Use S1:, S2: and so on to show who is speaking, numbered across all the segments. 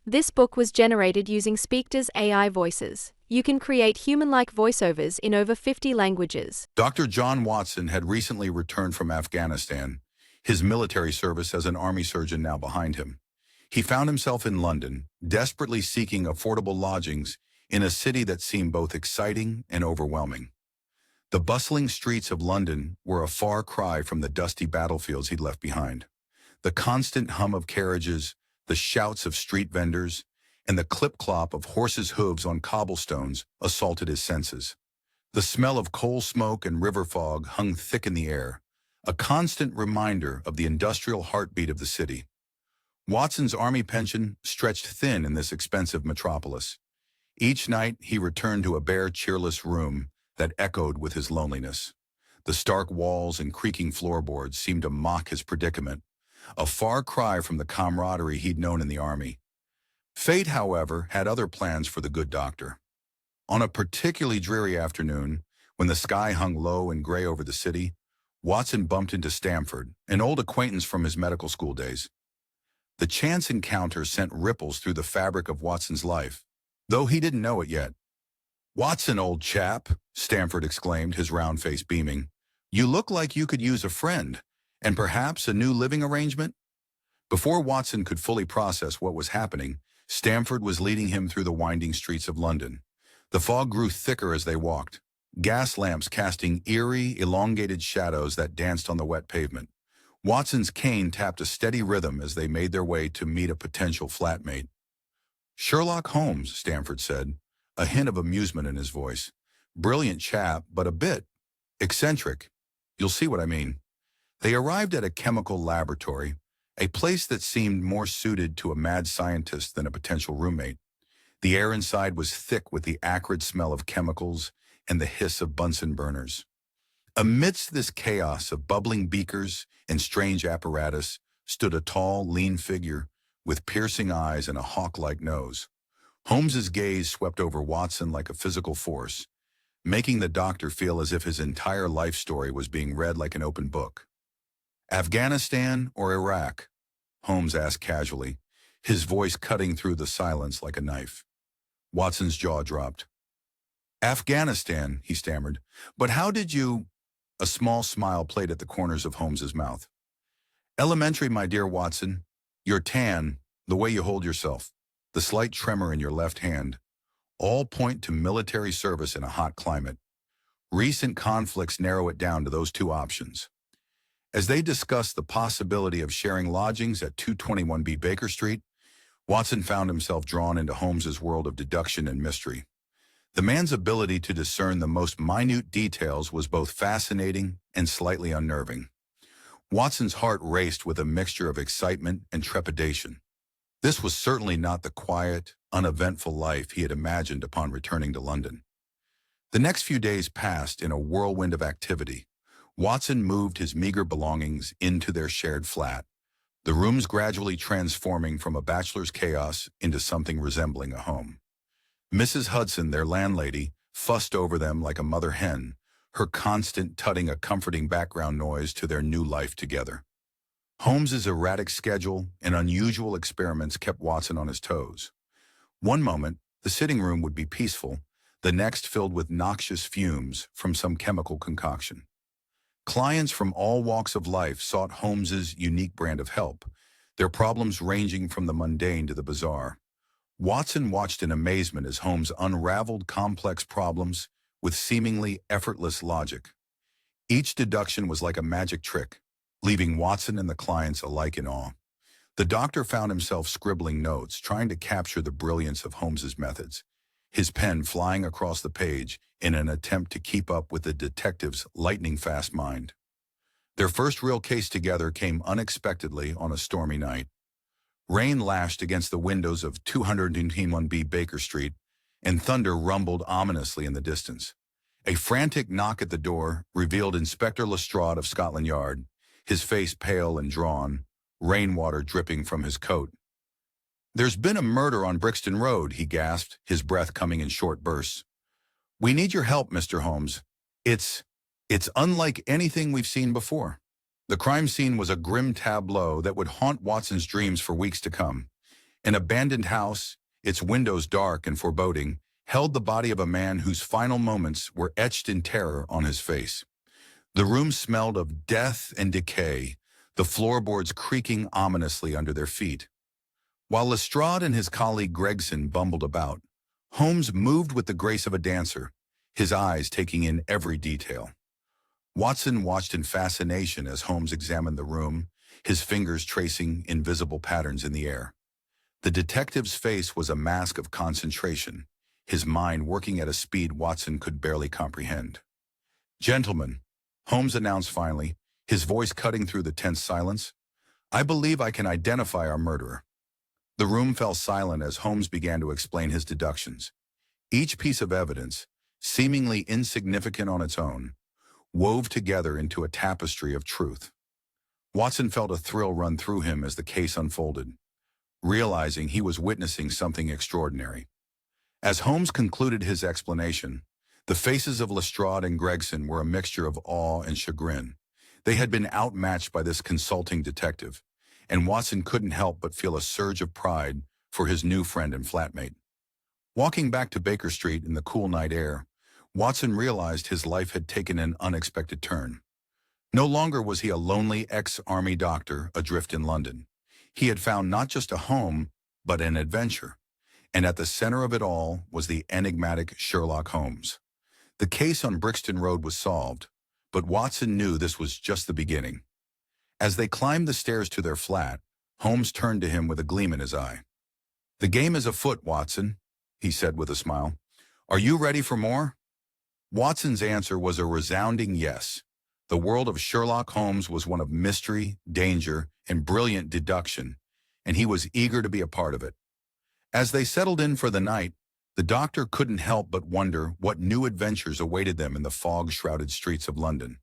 S1: This book was generated using Spectre's AI voices. You can create human-like voiceovers in over 50 languages.
S2: Dr. John Watson had recently returned from Afghanistan, his military service as an army surgeon now behind him. He found himself in London, desperately seeking affordable lodgings in a city that seemed both exciting and overwhelming. The bustling streets of London were a far cry from the dusty battlefields he'd left behind. The constant hum of carriages, the shouts of street vendors, and the clip-clop of horses' hooves on cobblestones assaulted his senses. The smell of coal smoke and river fog hung thick in the air, a constant reminder of the industrial heartbeat of the city. Watson's army pension stretched thin in this expensive metropolis. Each night he returned to a bare, cheerless room that echoed with his loneliness. The stark walls and creaking floorboards seemed to mock his predicament, a far cry from the camaraderie he'd known in the army. Fate, however, had other plans for the good doctor. On a particularly dreary afternoon, when the sky hung low and gray over the city, Watson bumped into Stamford, an old acquaintance from his medical school days. The chance encounter sent ripples through the fabric of Watson's life, though he didn't know it yet. "Watson, old chap," Stamford exclaimed, his round face beaming. "You look like you could use a friend, and perhaps a new living arrangement?" Before Watson could fully process what was happening, Stamford was leading him through the winding streets of London. The fog grew thicker as they walked, gas lamps casting eerie, elongated shadows that danced on the wet pavement. Watson's cane tapped a steady rhythm as they made their way to meet a potential flatmate. "Sherlock Holmes," Stamford said, a hint of amusement in his voice. "Brilliant chap, but a bit eccentric. You'll see what I mean." They arrived at a chemical laboratory, a place that seemed more suited to a mad scientist than a potential roommate. The air inside was thick with the acrid smell of chemicals and the hiss of Bunsen burners. Amidst this chaos of bubbling beakers and strange apparatus stood a tall, lean figure with piercing eyes and a hawk-like nose. Holmes's gaze swept over Watson like a physical force, making the doctor feel as if his entire life story was being read like an open book. "Afghanistan or Iraq?" Holmes asked casually, his voice cutting through the silence like a knife. Watson's jaw dropped. "Afghanistan," he stammered. "But how did you—" A small smile played at the corners of Holmes's mouth. "Elementary, my dear Watson. Your tan, the way you hold yourself, the slight tremor in your left hand, all point to military service in a hot climate. Recent conflicts narrow it down to those two options." As they discussed the possibility of sharing lodgings at 221B Baker Street, Watson found himself drawn into Holmes's world of deduction and mystery. The man's ability to discern the most minute details was both fascinating and slightly unnerving. Watson's heart raced with a mixture of excitement and trepidation. This was certainly not the quiet, uneventful life he had imagined upon returning to London. The next few days passed in a whirlwind of activity. Watson moved his meager belongings into their shared flat, the rooms gradually transforming from a bachelor's chaos into something resembling a home. Mrs. Hudson, their landlady, fussed over them like a mother hen, her constant tutting a comforting background noise to their new life together. Holmes's erratic schedule and unusual experiments kept Watson on his toes. One moment, the sitting room would be peaceful, the next filled with noxious fumes from some chemical concoction. Clients from all walks of life sought Holmes's unique brand of help, their problems ranging from the mundane to the bizarre. Watson watched in amazement as Holmes unraveled complex problems with seemingly effortless logic. Each deduction was like a magic trick, leaving Watson and the clients alike in awe. The doctor found himself scribbling notes, trying to capture the brilliance of Holmes's methods, his pen flying across the page in an attempt to keep up with the detective's lightning-fast mind. Their first real case together came unexpectedly on a stormy night. Rain lashed against the windows of 221B Baker Street, and thunder rumbled ominously in the distance. A frantic knock at the door revealed Inspector Lestrade of Scotland Yard, his face pale and drawn, rainwater dripping from his coat. "There's been a murder on Brixton Road," he gasped, his breath coming in short bursts. "We need your help, Mr. Holmes. It's unlike anything we've seen before." The crime scene was a grim tableau that would haunt Watson's dreams for weeks to come. An abandoned house, its windows dark and foreboding, held the body of a man whose final moments were etched in terror on his face. The room smelled of death and decay, the floorboards creaking ominously under their feet. While Lestrade and his colleague Gregson bumbled about, Holmes moved with the grace of a dancer, his eyes taking in every detail. Watson watched in fascination as Holmes examined the room, his fingers tracing invisible patterns in the air. The detective's face was a mask of concentration, his mind working at a speed Watson could barely comprehend. "Gentlemen," Holmes announced finally, his voice cutting through the tense silence, "I believe I can identify our murderer." The room fell silent as Holmes began to explain his deductions. Each piece of evidence, seemingly insignificant on its own, wove together into a tapestry of truth. Watson felt a thrill run through him as the case unfolded, realizing he was witnessing something extraordinary. As Holmes concluded his explanation, the faces of Lestrade and Gregson were a mixture of awe and chagrin. They had been outmatched by this consulting detective, and Watson couldn't help but feel a surge of pride for his new friend and flatmate. Walking back to Baker Street in the cool night air, Watson realized his life had taken an unexpected turn. No longer was he a lonely ex-army doctor adrift in London. He had found not just a home, but an adventure. And at the center of it all was the enigmatic Sherlock Holmes. The case on Brixton Road was solved, but Watson knew this was just the beginning. As they climbed the stairs to their flat, Holmes turned to him with a gleam in his eye. "The game is afoot, Watson," he said with a smile. "Are you ready for more?" Watson's answer was a resounding yes. The world of Sherlock Holmes was one of mystery, danger, and brilliant deduction, and he was eager to be a part of it. As they settled in for the night, the doctor couldn't help but wonder what new adventures awaited them in the fog-shrouded streets of London.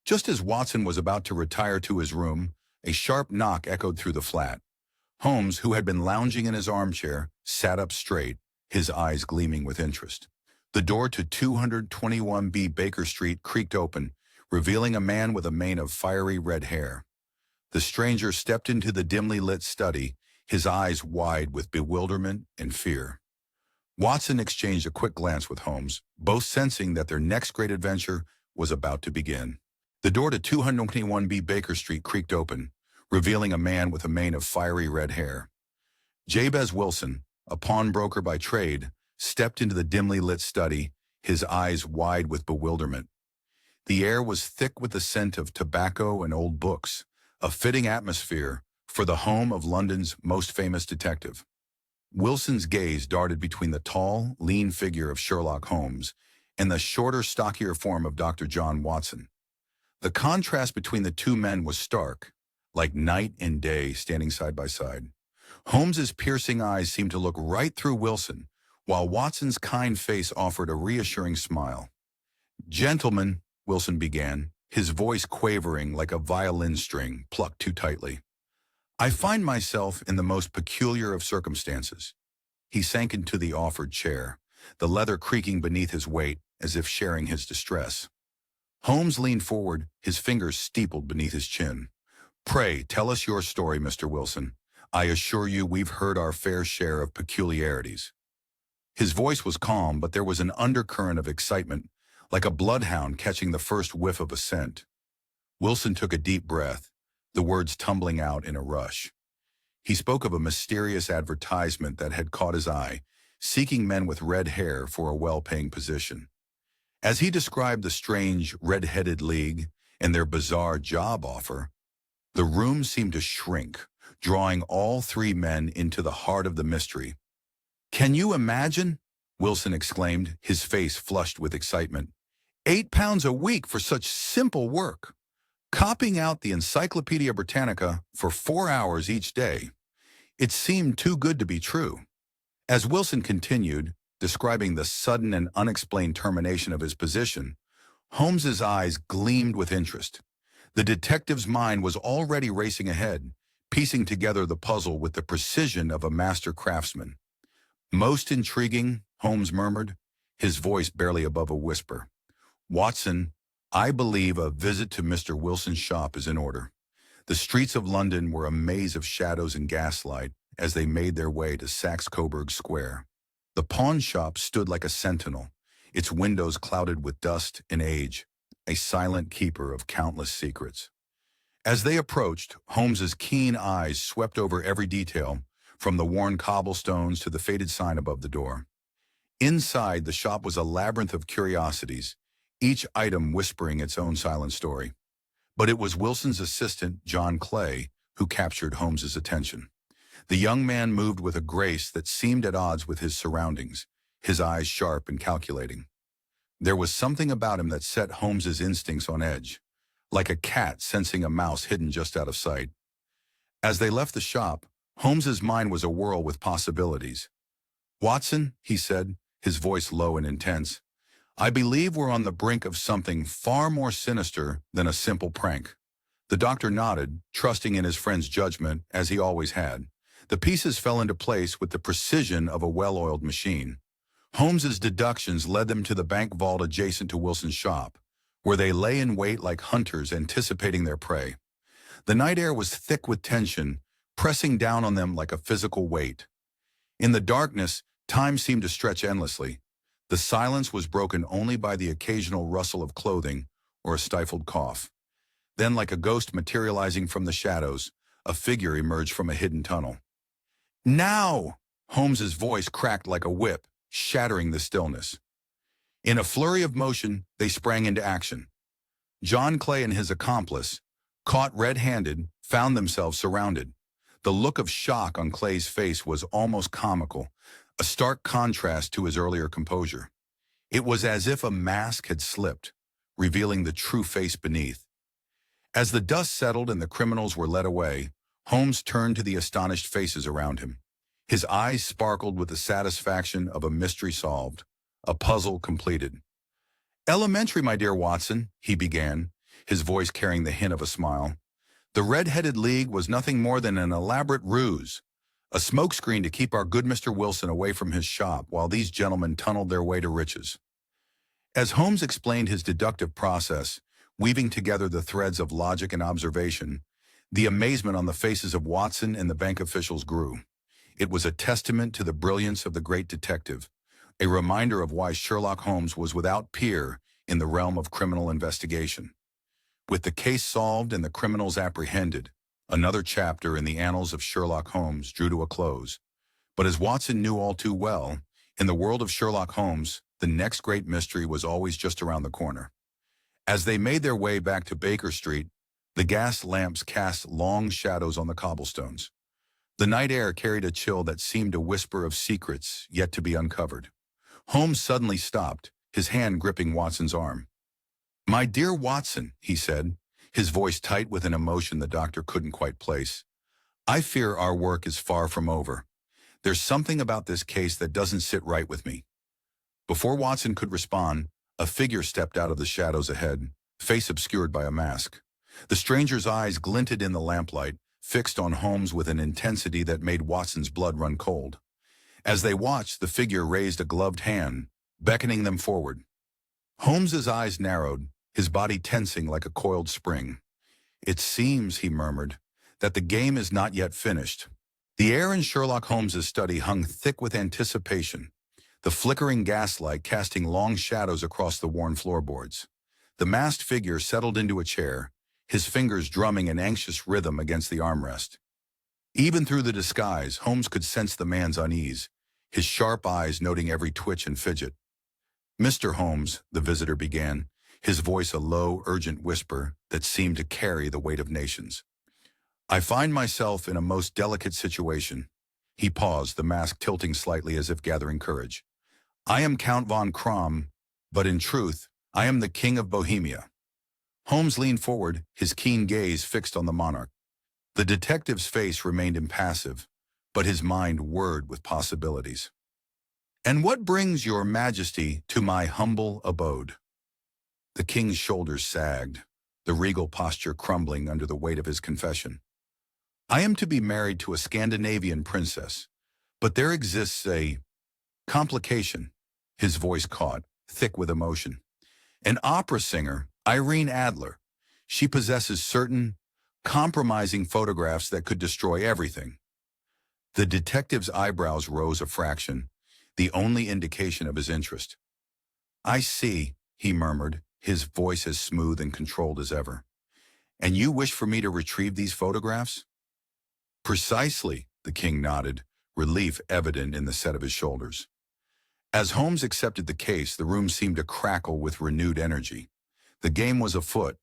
S2: Just as Watson was about to retire to his room, a sharp knock echoed through the flat. Holmes, who had been lounging in his armchair, sat up straight, his eyes gleaming with interest. The door to 221B Baker Street creaked open, revealing a man with a mane of fiery red hair. The stranger stepped into the dimly lit study, his eyes wide with bewilderment and fear. Watson exchanged a quick glance with Holmes, both sensing that their next great adventure was about to begin. The door to 221B Baker Street creaked open, revealing a man with a mane of fiery red hair. Jabez Wilson, a pawnbroker by trade, stepped into the dimly lit study, his eyes wide with bewilderment. The air was thick with the scent of tobacco and old books, a fitting atmosphere for the home of London's most famous detective. Wilson's gaze darted between the tall, lean figure of Sherlock Holmes and the shorter, stockier form of Dr. John Watson. The contrast between the two men was stark, like night and day standing side by side. Holmes's piercing eyes seemed to look right through Wilson, while Watson's kind face offered a reassuring smile. "Gentlemen," Wilson began, his voice quavering like a violin string plucked too tightly, "I find myself in the most peculiar of circumstances." He sank into the offered chair, the leather creaking beneath his weight as if sharing his distress. Holmes leaned forward, his fingers steepled beneath his chin. "Pray, tell us your story, Mr. Wilson. I assure you we've heard our fair share of peculiarities." His voice was calm, but there was an undercurrent of excitement, like a bloodhound catching the first whiff of a scent. Wilson took a deep breath, the words tumbling out in a rush. He spoke of a mysterious advertisement that had caught his eye, seeking men with red hair for a well-paying position. As he described the strange red-headed league and their bizarre job offer, the room seemed to shrink, drawing all three men into the heart of the mystery. "Can you imagine?" Wilson exclaimed, his face flushed with excitement. £8 a week for such simple work. Copying out the Encyclopedia Britannica for 4 hours each day. It seemed too good to be true. As Wilson continued, describing the sudden and unexplained termination of his position, Holmes's eyes gleamed with interest. The detective's mind was already racing ahead, piecing together the puzzle with the precision of a master craftsman. "Most intriguing," Holmes murmured, his voice barely above a whisper. "Watson, I believe a visit to Mr. Wilson's shop is in order." The streets of London were a maze of shadows and gaslight as they made their way to Saxe-Coburg Square. The pawn shop stood like a sentinel, its windows clouded with dust and age, a silent keeper of countless secrets. As they approached, Holmes's keen eyes swept over every detail, from the worn cobblestones to the faded sign above the door. Inside, the shop was a labyrinth of curiosities, each item whispering its own silent story. But it was Wilson's assistant, John Clay, who captured Holmes's attention. The young man moved with a grace that seemed at odds with his surroundings, his eyes sharp and calculating. There was something about him that set Holmes's instincts on edge, like a cat sensing a mouse hidden just out of sight. As they left the shop, Holmes's mind was awhirl with possibilities. "Watson," he said, his voice low and intense, "I believe we're on the brink of something far more sinister than a simple prank." The doctor nodded, trusting in his friend's judgment, as he always had. The pieces fell into place with the precision of a well-oiled machine. Holmes's deductions led them to the bank vault adjacent to Wilson's shop, where they lay in wait like hunters anticipating their prey. The night air was thick with tension, pressing down on them like a physical weight. In the darkness, time seemed to stretch endlessly. The silence was broken only by the occasional rustle of clothing or a stifled cough. Then, like a ghost materializing from the shadows, a figure emerged from a hidden tunnel. "Now!" Holmes's voice cracked like a whip, shattering the stillness. In a flurry of motion, they sprang into action. John Clay and his accomplice, caught red-handed, found themselves surrounded. The look of shock on Clay's face was almost comical, a stark contrast to his earlier composure. It was as if a mask had slipped, revealing the true face beneath. As the dust settled and the criminals were led away, Holmes turned to the astonished faces around him. His eyes sparkled with the satisfaction of a mystery solved, a puzzle completed. "Elementary, my dear Watson," he began, his voice carrying the hint of a smile. "The Red-Headed League was nothing more than an elaborate ruse, a smokescreen to keep our good Mr. Wilson away from his shop while these gentlemen tunneled their way to riches." As Holmes explained his deductive process, weaving together the threads of logic and observation, the amazement on the faces of Watson and the bank officials grew. It was a testament to the brilliance of the great detective, a reminder of why Sherlock Holmes was without peer in the realm of criminal investigation. With the case solved and the criminals apprehended, another chapter in the annals of Sherlock Holmes drew to a close. But as Watson knew all too well, in the world of Sherlock Holmes, the next great mystery was always just around the corner. As they made their way back to Baker Street, the gas lamps cast long shadows on the cobblestones. The night air carried a chill that seemed to whisper of secrets yet to be uncovered. Holmes suddenly stopped, his hand gripping Watson's arm. "My dear Watson," he said, his voice tight with an emotion the doctor couldn't quite place, "I fear our work is far from over. There's something about this case that doesn't sit right with me." Before Watson could respond, a figure stepped out of the shadows ahead, face obscured by a mask. The stranger's eyes glinted in the lamplight, fixed on Holmes with an intensity that made Watson's blood run cold. As they watched, the figure raised a gloved hand, beckoning them forward. Holmes's eyes narrowed, his body tensing like a coiled spring. "It seems," he murmured, "that the game is not yet finished." The air in Sherlock Holmes's study hung thick with anticipation, the flickering gaslight casting long shadows across the worn floorboards. The masked figure settled into a chair, his fingers drumming an anxious rhythm against the armrest. Even through the disguise, Holmes could sense the man's unease, his sharp eyes noting every twitch and fidget. "Mr. Holmes," the visitor began, his voice a low, urgent whisper that seemed to carry the weight of nations. "I find myself in a most delicate situation." He paused, the mask tilting slightly as if gathering courage. "I am Count von Krom, but in truth, I am the King of Bohemia." Holmes leaned forward, his keen gaze fixed on the monarch. The detective's face remained impassive, but his mind whirred with possibilities. "And what brings your majesty to my humble abode?" The king's shoulders sagged, the regal posture crumbling under the weight of his confession. "I am to be married to a Scandinavian princess, but there exists a complication." His voice caught, thick with emotion. "An opera singer, Irene Adler. She possesses certain compromising photographs that could destroy everything." The detective's eyebrows rose a fraction, the only indication of his interest. "I see," he murmured, his voice as smooth and controlled as ever. "And you wish for me to retrieve these photographs?" "Precisely," the king nodded, relief evident in the set of his shoulders. As Holmes accepted the case, the room seemed to crackle with renewed energy. The game was afoot,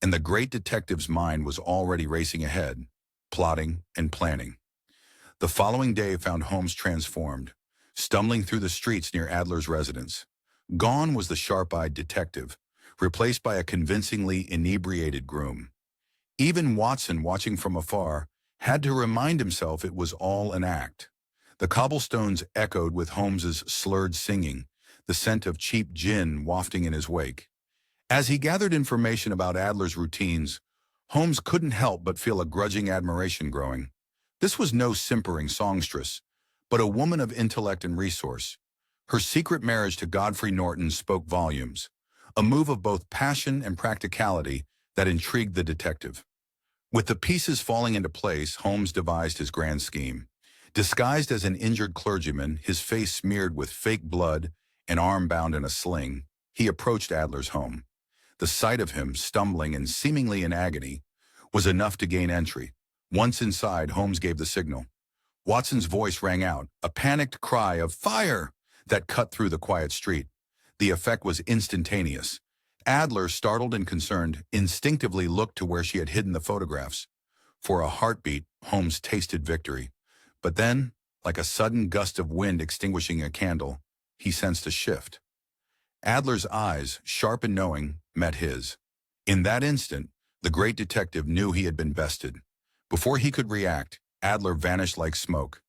S2: and the great detective's mind was already racing ahead, plotting and planning. The following day found Holmes transformed, stumbling through the streets near Adler's residence. Gone was the sharp-eyed detective, replaced by a convincingly inebriated groom. Even Watson, watching from afar, had to remind himself it was all an act. The cobblestones echoed with Holmes's slurred singing, the scent of cheap gin wafting in his wake. As he gathered information about Adler's routines, Holmes couldn't help but feel a grudging admiration growing. This was no simpering songstress, but a woman of intellect and resource. Her secret marriage to Godfrey Norton spoke volumes, a move of both passion and practicality that intrigued the detective. With the pieces falling into place, Holmes devised his grand scheme. Disguised as an injured clergyman, his face smeared with fake blood, an arm bound in a sling, he approached Adler's home. The sight of him, stumbling and seemingly in agony, was enough to gain entry. Once inside, Holmes gave the signal. Watson's voice rang out, a panicked cry of "Fire!" that cut through the quiet street. The effect was instantaneous. Adler, startled and concerned, instinctively looked to where she had hidden the photographs. For a heartbeat, Holmes tasted victory. But then, like a sudden gust of wind extinguishing a candle, he sensed a shift. Adler's eyes, sharp and knowing, met his. In that instant, the great detective knew he had been bested. Before he could react, Adler vanished like smoke,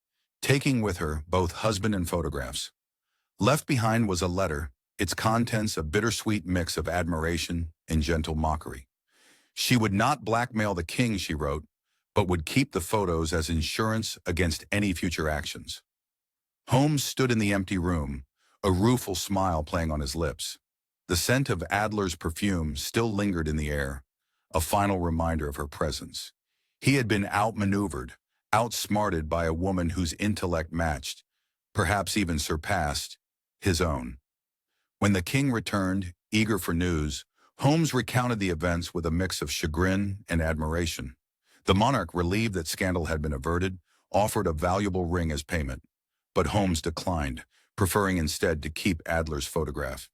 S2: taking with her both husband and photographs. Left behind was a letter, its contents a bittersweet mix of admiration and gentle mockery. She would not blackmail the king, she wrote, but would keep the photos as insurance against any future actions. Holmes stood in the empty room, a rueful smile playing on his lips. The scent of Adler's perfume still lingered in the air, a final reminder of her presence. He had been outmaneuvered, outsmarted by a woman whose intellect matched, perhaps even surpassed, his own. When the king returned, eager for news, Holmes recounted the events with a mix of chagrin and admiration. The monarch, relieved that scandal had been averted, offered a valuable ring as payment. But Holmes declined, preferring instead to keep Adler's photograph.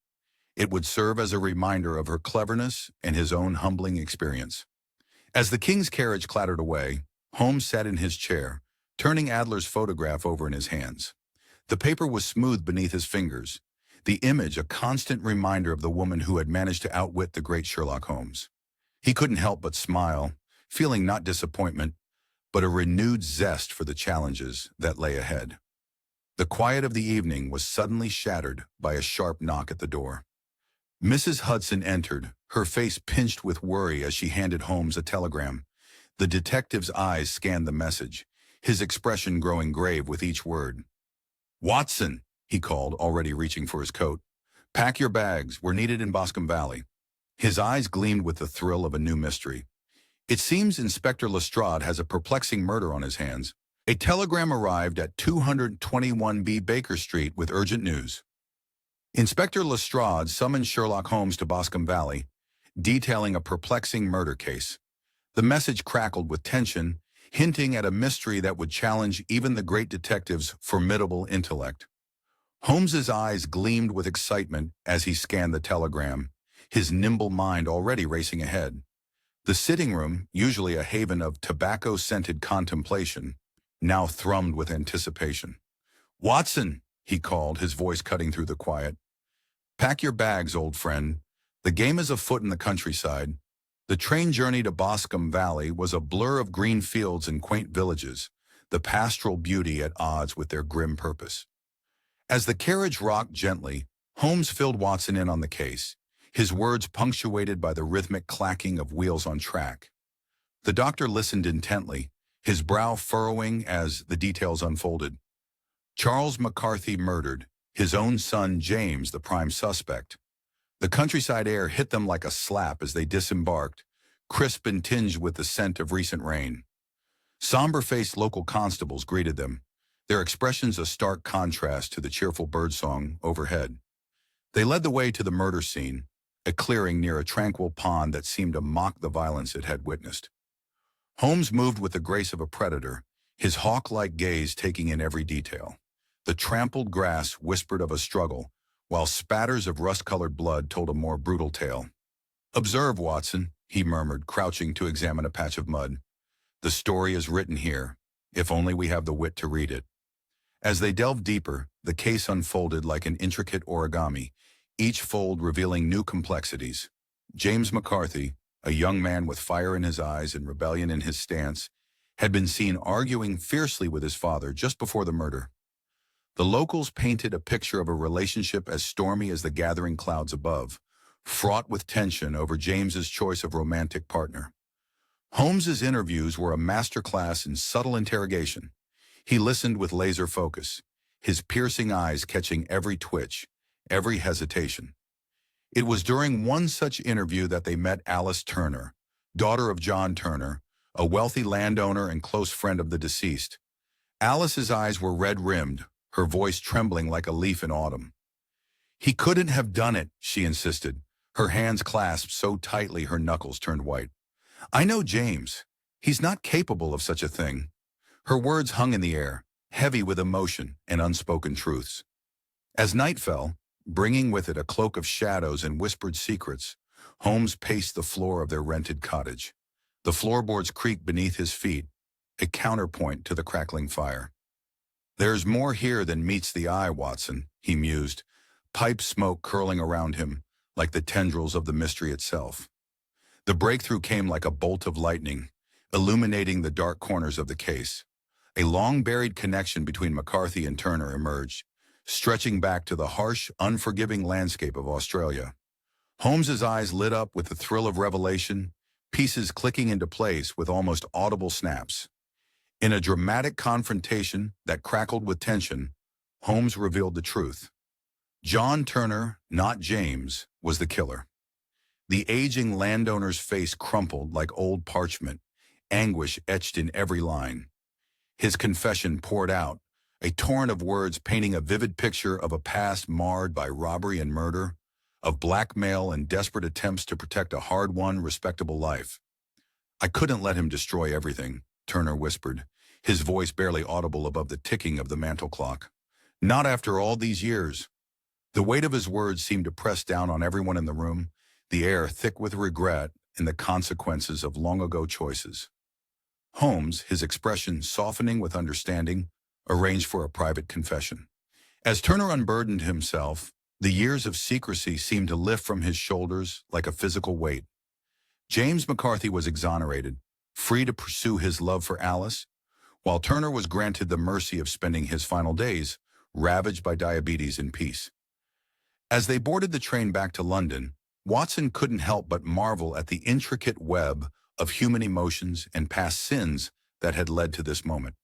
S2: It would serve as a reminder of her cleverness and his own humbling experience. As the king's carriage clattered away, Holmes sat in his chair, turning Adler's photograph over in his hands. The paper was smooth beneath his fingers, the image a constant reminder of the woman who had managed to outwit the great Sherlock Holmes. He couldn't help but smile, feeling not disappointment, but a renewed zest for the challenges that lay ahead. The quiet of the evening was suddenly shattered by a sharp knock at the door. Mrs. Hudson entered, her face pinched with worry as she handed Holmes a telegram. The detective's eyes scanned the message, his expression growing grave with each word. "Watson," he called, already reaching for his coat. "Pack your bags. We're needed in Boscombe Valley." His eyes gleamed with the thrill of a new mystery. "It seems Inspector Lestrade has a perplexing murder on his hands." A telegram arrived at 221B Baker Street with urgent news. Inspector Lestrade summoned Sherlock Holmes to Boscombe Valley, detailing a perplexing murder case. The message crackled with tension, hinting at a mystery that would challenge even the great detective's formidable intellect. Holmes's eyes gleamed with excitement as he scanned the telegram, his nimble mind already racing ahead. The sitting room, usually a haven of tobacco-scented contemplation, now thrummed with anticipation. "Watson," he called, his voice cutting through the quiet. "Pack your bags, old friend. The game is afoot in the countryside." The train journey to Boscombe Valley was a blur of green fields and quaint villages, the pastoral beauty at odds with their grim purpose. As the carriage rocked gently, Holmes filled Watson in on the case, his words punctuated by the rhythmic clacking of wheels on track. The doctor listened intently, his brow furrowing as the details unfolded. Charles McCarthy murdered, his own son James the prime suspect. The countryside air hit them like a slap as they disembarked, crisp and tinged with the scent of recent rain. Somber-faced local constables greeted them, their expressions a stark contrast to the cheerful birdsong overhead. They led the way to the murder scene, a clearing near a tranquil pond that seemed to mock the violence it had witnessed. Holmes moved with the grace of a predator, his hawk-like gaze taking in every detail. The trampled grass whispered of a struggle, while spatters of rust-colored blood told a more brutal tale. "Observe, Watson," he murmured, crouching to examine a patch of mud. "The story is written here, if only we have the wit to read it." As they delved deeper, the case unfolded like an intricate origami, each fold revealing new complexities. James McCarthy, a young man with fire in his eyes and rebellion in his stance, had been seen arguing fiercely with his father just before the murder. The locals painted a picture of a relationship as stormy as the gathering clouds above, fraught with tension over James's choice of romantic partner. Holmes's interviews were a masterclass in subtle interrogation. He listened with laser focus, his piercing eyes catching every twitch, every hesitation. It was during one such interview that they met Alice Turner, daughter of John Turner, a wealthy landowner and close friend of the deceased. Alice's eyes were red-rimmed, her voice trembling like a leaf in autumn. "He couldn't have done it," she insisted, her hands clasped so tightly her knuckles turned white. "I know James. He's not capable of such a thing." Her words hung in the air, heavy with emotion and unspoken truths. As night fell, bringing with it a cloak of shadows and whispered secrets, Holmes paced the floor of their rented cottage. The floorboards creaked beneath his feet, a counterpoint to the crackling fire. "There's more here than meets the eye, Watson," he mused, pipe smoke curling around him like the tendrils of the mystery itself. The breakthrough came like a bolt of lightning, illuminating the dark corners of the case. A long-buried connection between McCarthy and Turner emerged, stretching back to the harsh, unforgiving landscape of Australia. Holmes's eyes lit up with the thrill of revelation, pieces clicking into place with almost audible snaps. In a dramatic confrontation that crackled with tension, Holmes revealed the truth. John Turner, not James, was the killer. The aging landowner's face crumpled like old parchment, anguish etched in every line. His confession poured out, a torrent of words painting a vivid picture of a past marred by robbery and murder, of blackmail and desperate attempts to protect a hard-won, respectable life. "I couldn't let him destroy everything," Turner whispered, his voice barely audible above the ticking of the mantel clock. "Not after all these years." The weight of his words seemed to press down on everyone in the room, the air thick with regret and the consequences of long-ago choices. Holmes, his expression softening with understanding, arranged for a private confession. As Turner unburdened himself, the years of secrecy seemed to lift from his shoulders like a physical weight. James McCarthy was exonerated, free to pursue his love for Alice, while Turner was granted the mercy of spending his final days, ravaged by diabetes, in peace. As they boarded the train back to London, Watson couldn't help but marvel at the intricate web of human emotions and past sins that had led to this moment.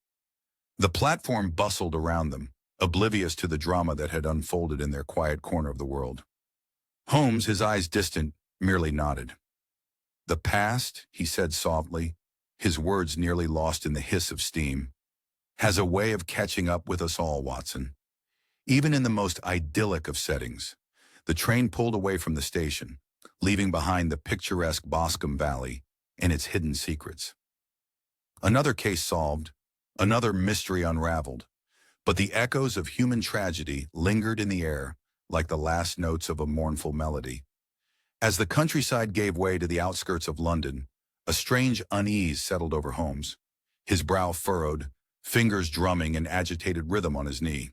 S2: The platform bustled around them, oblivious to the drama that had unfolded in their quiet corner of the world. Holmes, his eyes distant, merely nodded. "The past," he said softly, his words nearly lost in the hiss of steam, "has a way of catching up with us all, Watson. Even in the most idyllic of settings." The train pulled away from the station, leaving behind the picturesque Boscombe Valley and its hidden secrets. Another case solved, another mystery unraveled, but the echoes of human tragedy lingered in the air like the last notes of a mournful melody. As the countryside gave way to the outskirts of London, a strange unease settled over Holmes, his brow furrowed, fingers drumming an agitated rhythm on his knee.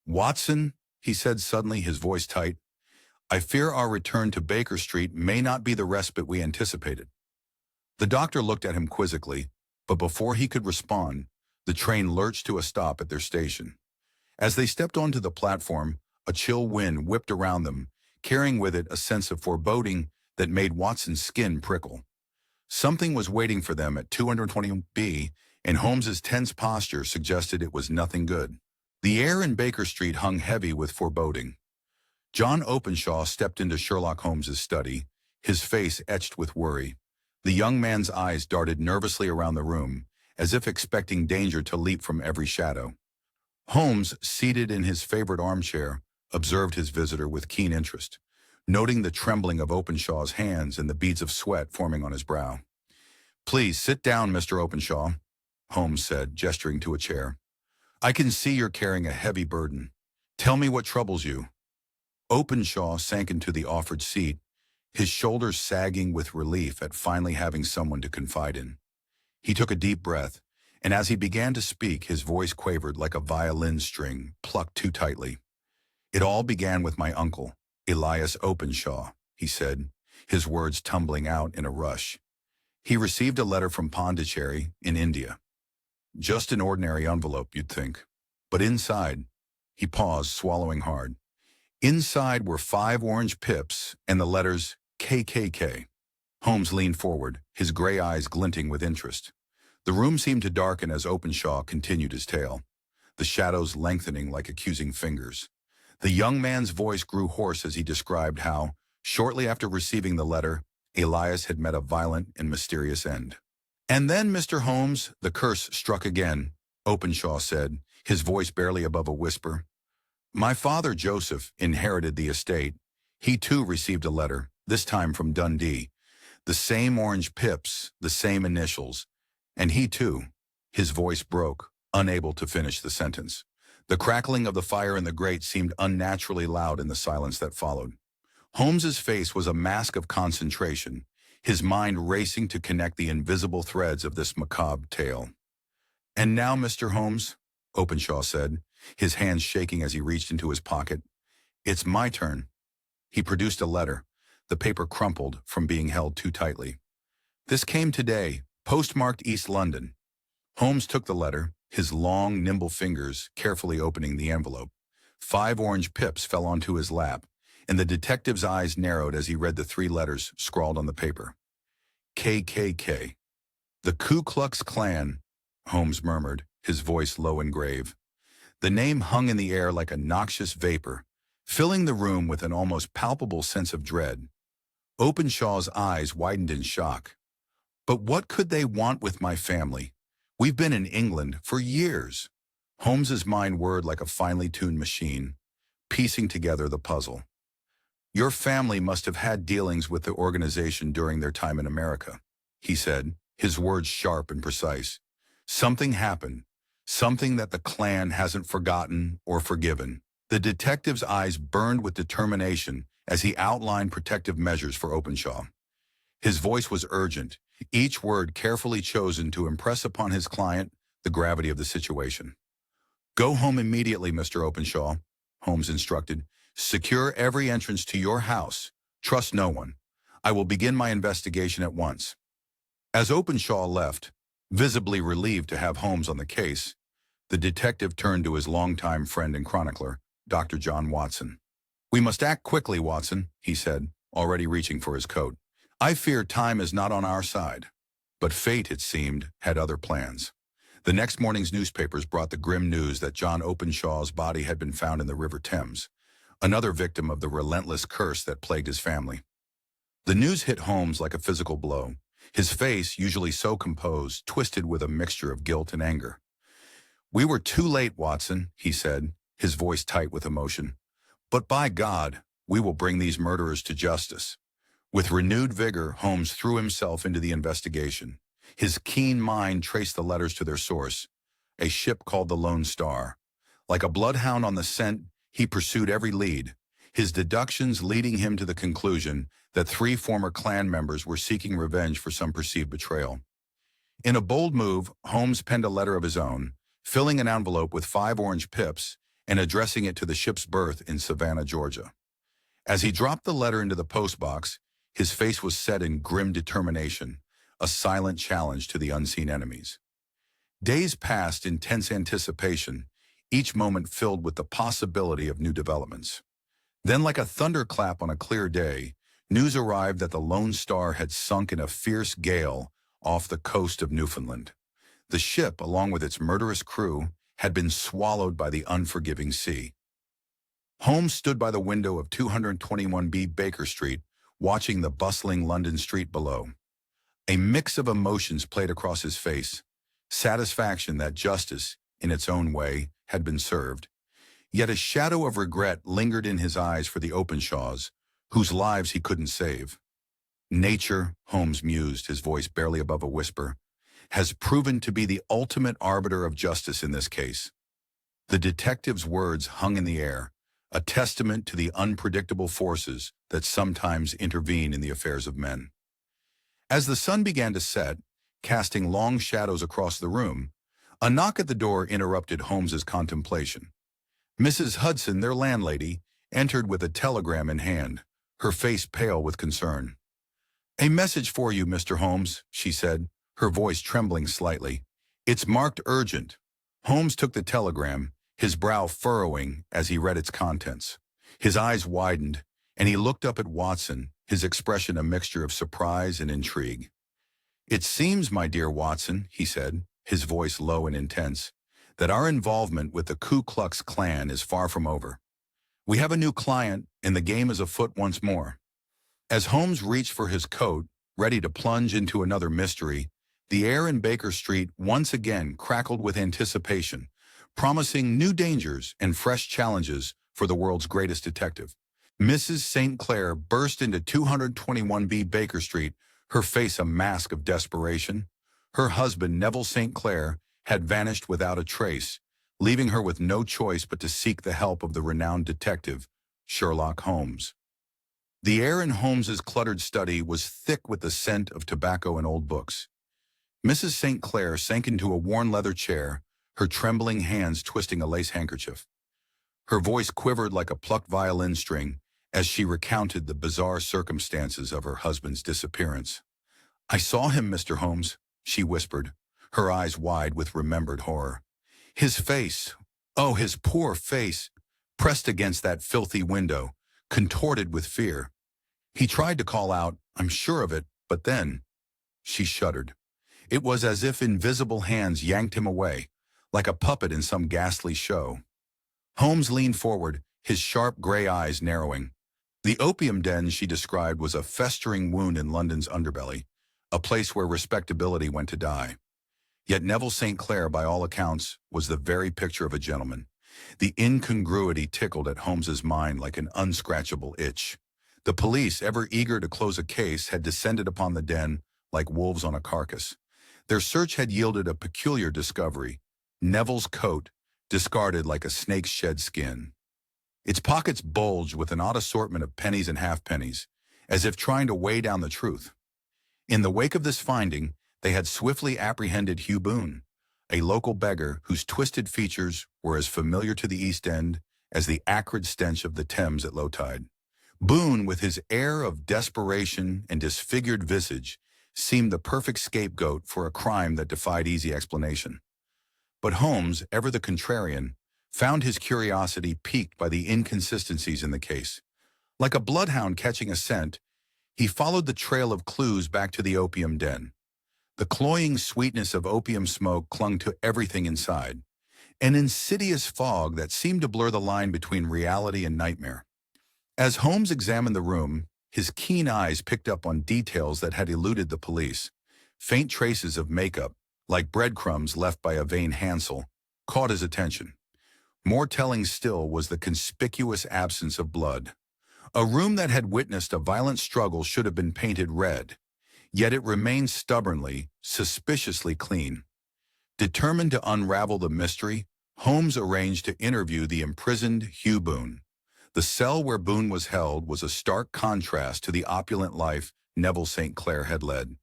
S2: "Watson," he said suddenly, his voice tight, "I fear our return to Baker Street may not be the respite we anticipated." The doctor looked at him quizzically, but before he could respond, the train lurched to a stop at their station. As they stepped onto the platform, a chill wind whipped around them, carrying with it a sense of foreboding that made Watson's skin prickle. Something was waiting for them at 220B, and Holmes's tense posture suggested it was nothing good. The air in Baker Street hung heavy with foreboding. John Openshaw stepped into Sherlock Holmes's study, his face etched with worry. The young man's eyes darted nervously around the room, as if expecting danger to leap from every shadow. Holmes, seated in his favorite armchair, observed his visitor with keen interest, noting the trembling of Openshaw's hands and the beads of sweat forming on his brow. "Please sit down, Mr. Openshaw," Holmes said, gesturing to a chair. "I can see you're carrying a heavy burden. Tell me what troubles you." Openshaw sank into the offered seat, his shoulders sagging with relief at finally having someone to confide in. He took a deep breath, and as he began to speak, his voice quavered like a violin string plucked too tightly. "It all began with my uncle, Elias Openshaw," he said, his words tumbling out in a rush. "He received a letter from Pondicherry in India. Just an ordinary envelope, you'd think. But inside," he paused, swallowing hard. "Inside were 5 orange pips and the letters KKK. Holmes leaned forward, his gray eyes glinting with interest. The room seemed to darken as Openshaw continued his tale, the shadows lengthening like accusing fingers. The young man's voice grew hoarse as he described how, shortly after receiving the letter, Elias had met a violent and mysterious end. "And then, Mr. Holmes, the curse struck again," Openshaw said, his voice barely above a whisper. "My father, Joseph, inherited the estate. He too received a letter, this time from Dundee. The same orange pips, the same initials. And he too." His voice broke, unable to finish the sentence. The crackling of the fire in the grate seemed unnaturally loud in the silence that followed. Holmes's face was a mask of concentration, his mind racing to connect the invisible threads of this macabre tale. "And now, Mr. Holmes," Openshaw said, his hands shaking as he reached into his pocket, "it's my turn." He produced a letter, the paper crumpled from being held too tightly. "This came today, postmarked East London." Holmes took the letter, his long, nimble fingers carefully opening the envelope. 5 orange pips fell onto his lap, and the detective's eyes narrowed as he read the 3 letters scrawled on the paper. KKK. "The Ku Klux Klan," Holmes murmured, his voice low and grave. The name hung in the air like a noxious vapor, filling the room with an almost palpable sense of dread. Openshaw's eyes widened in shock. "But what could they want with my family? We've been in England for years." Holmes's mind whirred like a finely tuned machine, piecing together the puzzle. "Your family must have had dealings with the organization during their time in America," he said, his words sharp and precise. "Something happened, something that the Klan hasn't forgotten or forgiven." The detective's eyes burned with determination as he outlined protective measures for Openshaw. His voice was urgent, each word carefully chosen to impress upon his client the gravity of the situation. "Go home immediately, Mr. Openshaw," Holmes instructed. "Secure every entrance to your house. Trust no one. I will begin my investigation at once." As Openshaw left, visibly relieved to have Holmes on the case, the detective turned to his longtime friend and chronicler, Dr. John Watson. "We must act quickly, Watson," he said, already reaching for his coat. "I fear time is not on our side." But fate, it seemed, had other plans. The next morning's newspapers brought the grim news that John Openshaw's body had been found in the River Thames, another victim of the relentless curse that plagued his family. The news hit Holmes like a physical blow. His face, usually so composed, twisted with a mixture of guilt and anger. "We were too late, Watson," he said, his voice tight with emotion. "But by God, we will bring these murderers to justice." With renewed vigor, Holmes threw himself into the investigation. His keen mind traced the letters to their source, a ship called the Lone Star. Like a bloodhound on the scent, he pursued every lead, his deductions leading him to the conclusion that 3 former Klan members were seeking revenge for some perceived betrayal. In a bold move, Holmes penned a letter of his own, filling an envelope with 5 orange pips and addressing it to the ship's berth in Savannah, Georgia. As he dropped the letter into the postbox, his face was set in grim determination, a silent challenge to the unseen enemies. Days passed in tense anticipation, each moment filled with the possibility of new developments. Then, like a thunderclap on a clear day, news arrived that the Lone Star had sunk in a fierce gale off the coast of Newfoundland. The ship, along with its murderous crew, had been swallowed by the unforgiving sea. Holmes stood by the window of 221B Baker Street, watching the bustling London street below. A mix of emotions played across his face: satisfaction that justice, in its own way, had been served. Yet a shadow of regret lingered in his eyes for the Openshaws, whose lives he couldn't save. Nature, Holmes mused, his voice barely above a whisper, has proven to be the ultimate arbiter of justice in this case. The detective's words hung in the air, a testament to the unpredictable forces that sometimes intervene in the affairs of men. As the sun began to set, casting long shadows across the room, a knock at the door interrupted Holmes's contemplation. Mrs. Hudson, their landlady, entered with a telegram in hand, her face pale with concern. "A message for you, Mr. Holmes," she said, her voice trembling slightly. "It's marked urgent." Holmes took the telegram, his brow furrowing as he read its contents. His eyes widened, and he looked up at Watson, his expression a mixture of surprise and intrigue. "It seems, my dear Watson," he said, his voice low and intense, "that our involvement with the Ku Klux Klan is far from over. We have a new client, and the game is afoot once more." As Holmes reached for his coat, ready to plunge into another mystery, the air in Baker Street once again crackled with anticipation, promising new dangers and fresh challenges for the world's greatest detective. Mrs. St. Clair burst into 221B Baker Street, her face a mask of desperation. Her husband, Neville St. Clair, had vanished without a trace, leaving her with no choice but to seek the help of the renowned detective, Sherlock Holmes. The air in Holmes's cluttered study was thick with the scent of tobacco and old books. Mrs. St. Clair sank into a worn leather chair, her trembling hands twisting a lace handkerchief. Her voice quivered like a plucked violin string as she recounted the bizarre circumstances of her husband's disappearance. "I saw him, Mr. Holmes," she whispered, her eyes wide with remembered horror. "His face, oh, his poor face, pressed against that filthy window, contorted with fear. He tried to call out, 'I'm sure of it,' but then—" She shuddered. It was as if invisible hands yanked him away, like a puppet in some ghastly show. Holmes leaned forward, his sharp gray eyes narrowing. The opium den she described was a festering wound in London's underbelly, a place where respectability went to die. Yet Neville St. Clair, by all accounts, was the very picture of a gentleman. The incongruity tickled at Holmes's mind like an unscratchable itch. The police, ever eager to close a case, had descended upon the den like wolves on a carcass. Their search had yielded a peculiar discovery: Neville's coat, discarded like a snake's shed skin. Its pockets bulged with an odd assortment of pennies and halfpennies, as if trying to weigh down the truth. In the wake of this finding, they had swiftly apprehended Hugh Boone, a local beggar whose twisted features were as familiar to the East End as the acrid stench of the Thames at low tide. Boone, with his air of desperation and disfigured visage, seemed the perfect scapegoat for a crime that defied easy explanation. But Holmes, ever the contrarian, found his curiosity piqued by the inconsistencies in the case. Like a bloodhound catching a scent, he followed the trail of clues back to the opium den. The cloying sweetness of opium smoke clung to everything inside, an insidious fog that seemed to blur the line between reality and nightmare. As Holmes examined the room, his keen eyes picked up on details that had eluded the police. Faint traces of makeup, like breadcrumbs left by a vain Hansel, caught his attention. More telling still was the conspicuous absence of blood. A room that had witnessed a violent struggle should have been painted red, yet it remained stubbornly, suspiciously clean. Determined to unravel the mystery, Holmes arranged to interview the imprisoned Hugh Boone. The cell where Boone was held was a stark contrast to the opulent life Neville St. Clair had led.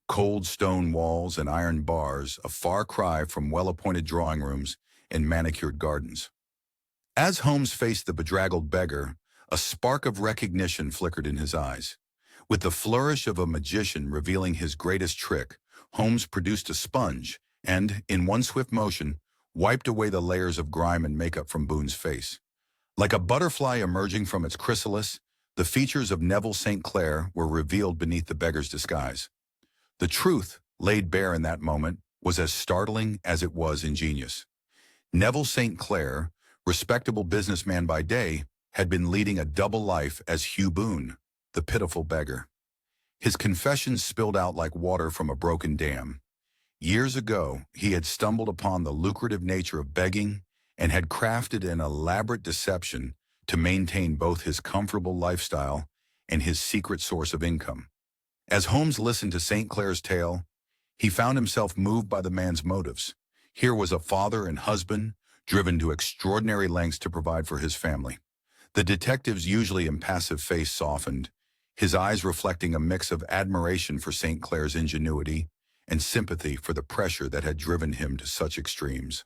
S2: Cold stone walls and iron bars, a far cry from well-appointed drawing rooms and manicured gardens. As Holmes faced the bedraggled beggar, a spark of recognition flickered in his eyes. With the flourish of a magician revealing his greatest trick, Holmes produced a sponge and, in one swift motion, wiped away the layers of grime and makeup from Boone's face. Like a butterfly emerging from its chrysalis, the features of Neville St. Clair were revealed beneath the beggar's disguise. The truth, laid bare in that moment, was as startling as it was ingenious. Neville St. Clair, respectable businessman by day, had been leading a double life as Hugh Boone, the pitiful beggar. His confessions spilled out like water from a broken dam. Years ago, he had stumbled upon the lucrative nature of begging and had crafted an elaborate deception to maintain both his comfortable lifestyle and his secret source of income. As Holmes listened to St. Clair's tale, he found himself moved by the man's motives. Here was a father and husband driven to extraordinary lengths to provide for his family. The detective's usually impassive face softened, his eyes reflecting a mix of admiration for St. Clair's ingenuity and sympathy for the pressure that had driven him to such extremes.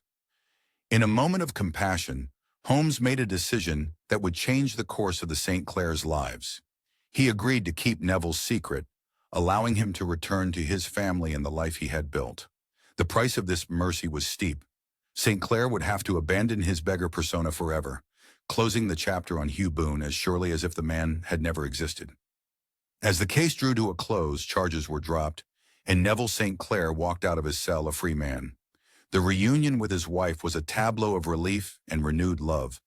S2: In a moment of compassion, Holmes made a decision that would change the course of the St. Clair's lives. He agreed to keep Neville's secret, allowing him to return to his family and the life he had built. The price of this mercy was steep. St. Clair would have to abandon his beggar persona forever, closing the chapter on Hugh Boone as surely as if the man had never existed. As the case drew to a close, charges were dropped, and Neville St. Clair walked out of his cell a free man. The reunion with his wife was a tableau of relief and renewed love,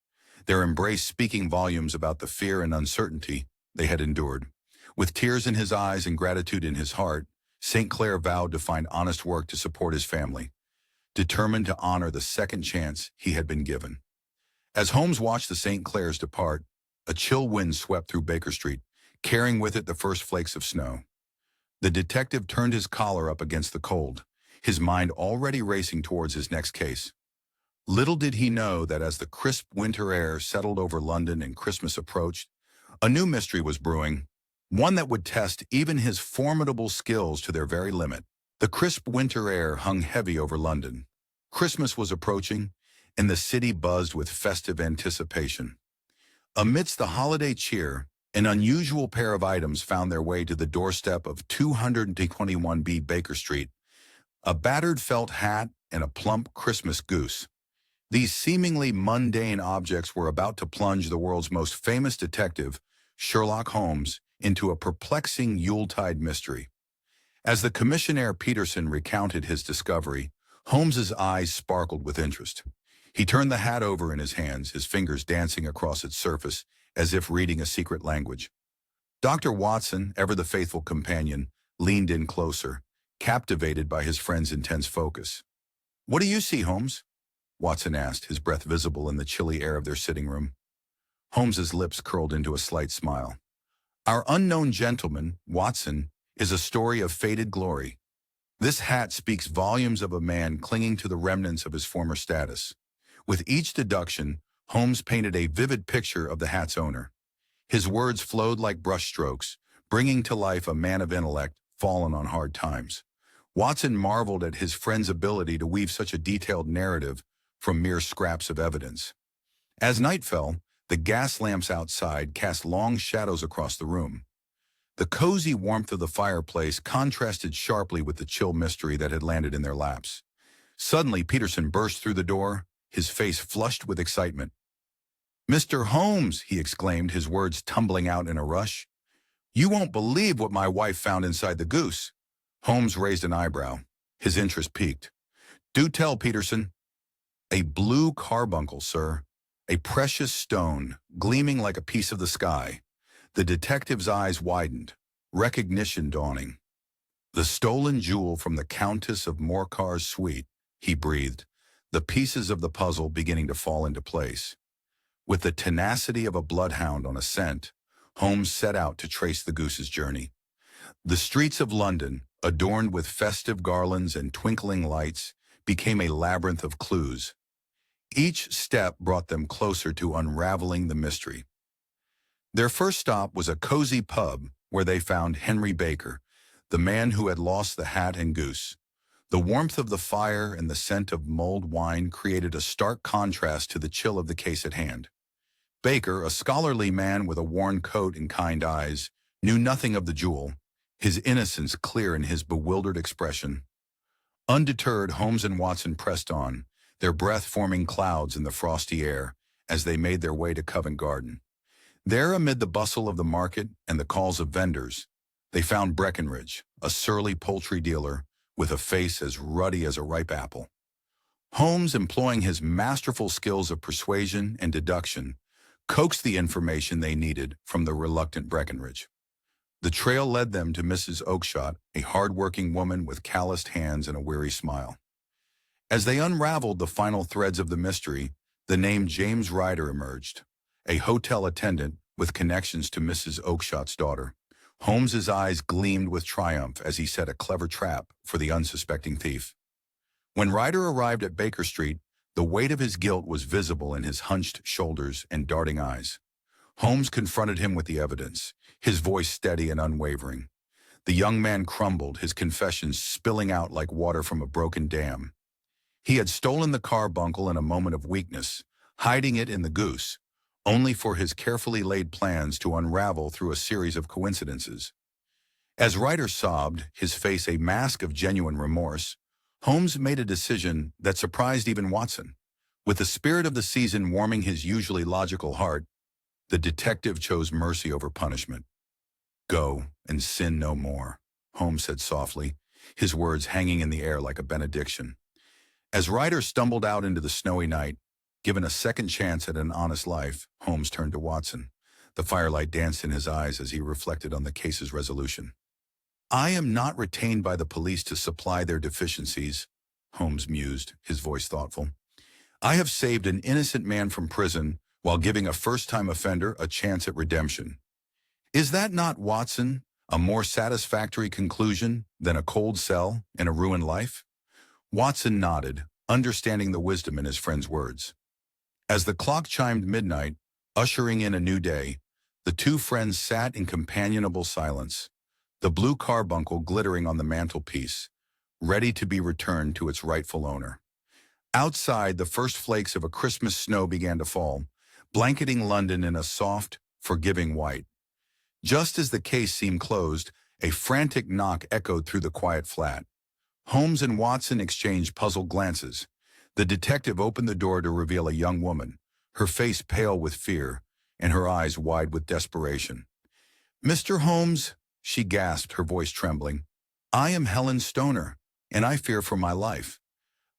S2: their embrace speaking volumes about the fear and uncertainty they had endured. With tears in his eyes and gratitude in his heart, St. Clair vowed to find honest work to support his family, determined to honor the second chance he had been given. As Holmes watched the St. Clairs depart, a chill wind swept through Baker Street, carrying with it the first flakes of snow. The detective turned his collar up against the cold, his mind already racing towards his next case. Little did he know that as the crisp winter air settled over London and Christmas approached, a new mystery was brewing, one that would test even his formidable skills to their very limit. The crisp winter air hung heavy over London. Christmas was approaching, and the city buzzed with festive anticipation. Amidst the holiday cheer, an unusual pair of items found their way to the doorstep of 221B Baker Street, a battered felt hat and a plump Christmas goose. These seemingly mundane objects were about to plunge the world's most famous detective, Sherlock Holmes, into a perplexing Yuletide mystery. As the commissionaire Peterson recounted his discovery, Holmes's eyes sparkled with interest. He turned the hat over in his hands, his fingers dancing across its surface as if reading a secret language. Dr. Watson, ever the faithful companion, leaned in closer, captivated by his friend's intense focus. "What do you see, Holmes?" Watson asked, his breath visible in the chilly air of their sitting room. Holmes's lips curled into a slight smile. "Our unknown gentleman, Watson, is a story of faded glory. This hat speaks volumes of a man clinging to the remnants of his former status." With each deduction, Holmes painted a vivid picture of the hat's owner. His words flowed like brushstrokes, bringing to life a man of intellect fallen on hard times. Watson marveled at his friend's ability to weave such a detailed narrative from mere scraps of evidence. As night fell, the gas lamps outside cast long shadows across the room. The cozy warmth of the fireplace contrasted sharply with the chill mystery that had landed in their laps. Suddenly, Peterson burst through the door, his face flushed with excitement. "Mr. Holmes," he exclaimed, his words tumbling out in a rush. "You won't believe what my wife found inside the goose." Holmes raised an eyebrow. His interest piqued. "Do tell, Peterson." "A blue carbuncle, sir. A precious stone, gleaming like a piece of the sky." The detective's eyes widened, recognition dawning. "The stolen jewel from the Countess of Morcar's suite," he breathed, the pieces of the puzzle beginning to fall into place. With the tenacity of a bloodhound on a scent, Holmes set out to trace the goose's journey. The streets of London, adorned with festive garlands and twinkling lights, became a labyrinth of clues. Each step brought them closer to unraveling the mystery. Their first stop was a cozy pub where they found Henry Baker, the man who had lost the hat and goose. The warmth of the fire and the scent of mulled wine created a stark contrast to the chill of the case at hand. Baker, a scholarly man with a worn coat and kind eyes, knew nothing of the jewel, his innocence clear in his bewildered expression. Undeterred, Holmes and Watson pressed on, their breath forming clouds in the frosty air as they made their way to Covent Garden. There, amid the bustle of the market and the calls of vendors, they found Breckenridge, a surly poultry dealer with a face as ruddy as a ripe apple. Holmes, employing his masterful skills of persuasion and deduction, coaxed the information they needed from the reluctant Breckenridge. The trail led them to Mrs. Oakshott, a hard-working woman with calloused hands and a weary smile. As they unraveled the final threads of the mystery, the name James Ryder emerged, a hotel attendant with connections to Mrs. Oakshott's daughter. Holmes's eyes gleamed with triumph as he set a clever trap for the unsuspecting thief. When Ryder arrived at Baker Street, the weight of his guilt was visible in his hunched shoulders and darting eyes. Holmes confronted him with the evidence, his voice steady and unwavering. The young man crumbled, his confessions spilling out like water from a broken dam. He had stolen the carbuncle in a moment of weakness, hiding it in the Goose, only for his carefully laid plans to unravel through a series of coincidences. As Ryder sobbed, his face a mask of genuine remorse, Holmes made a decision that surprised even Watson. With the spirit of the season warming his usually logical heart, the detective chose mercy over punishment. "Go and sin no more," Holmes said softly, his words hanging in the air like a benediction. As Ryder stumbled out into the snowy night, given a second chance at an honest life, Holmes turned to Watson. The firelight danced in his eyes as he reflected on the case's resolution. "I am not retained by the police to supply their deficiencies," Holmes mused, his voice thoughtful. "I have saved an innocent man from prison while giving a first-time offender a chance at redemption. Is that not, Watson, a more satisfactory conclusion than a cold cell and a ruined life?" Watson nodded, understanding the wisdom in his friend's words. As the clock chimed midnight, ushering in a new day, the two friends sat in companionable silence, the blue carbuncle glittering on the mantelpiece, ready to be returned to its rightful owner. Outside, the first flakes of a Christmas snow began to fall, blanketing London in a soft, forgiving white. Just as the case seemed closed, a frantic knock echoed through the quiet flat. Holmes and Watson exchanged puzzled glances. The detective opened the door to reveal a young woman, her face pale with fear and her eyes wide with desperation. "Mr. Holmes," she gasped, her voice trembling, "I am Helen Stoner, and I fear for my life.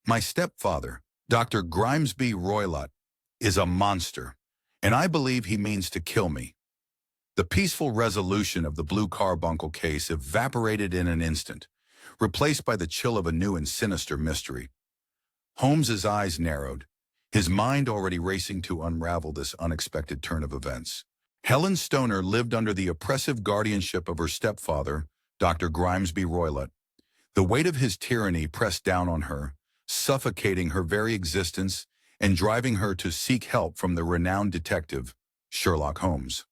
S2: My stepfather, Dr. Grimesby Roylott, is a monster, and I believe he means to kill me." The peaceful resolution of the blue carbuncle case evaporated in an instant, replaced by the chill of a new and sinister mystery. Holmes's eyes narrowed, his mind already racing to unravel this unexpected turn of events. Helen Stoner lived under the oppressive guardianship of her stepfather, Dr. Grimesby Roylott. The weight of his tyranny pressed down on her, suffocating her very existence and driving her to seek help from the renowned detective, Sherlock Holmes.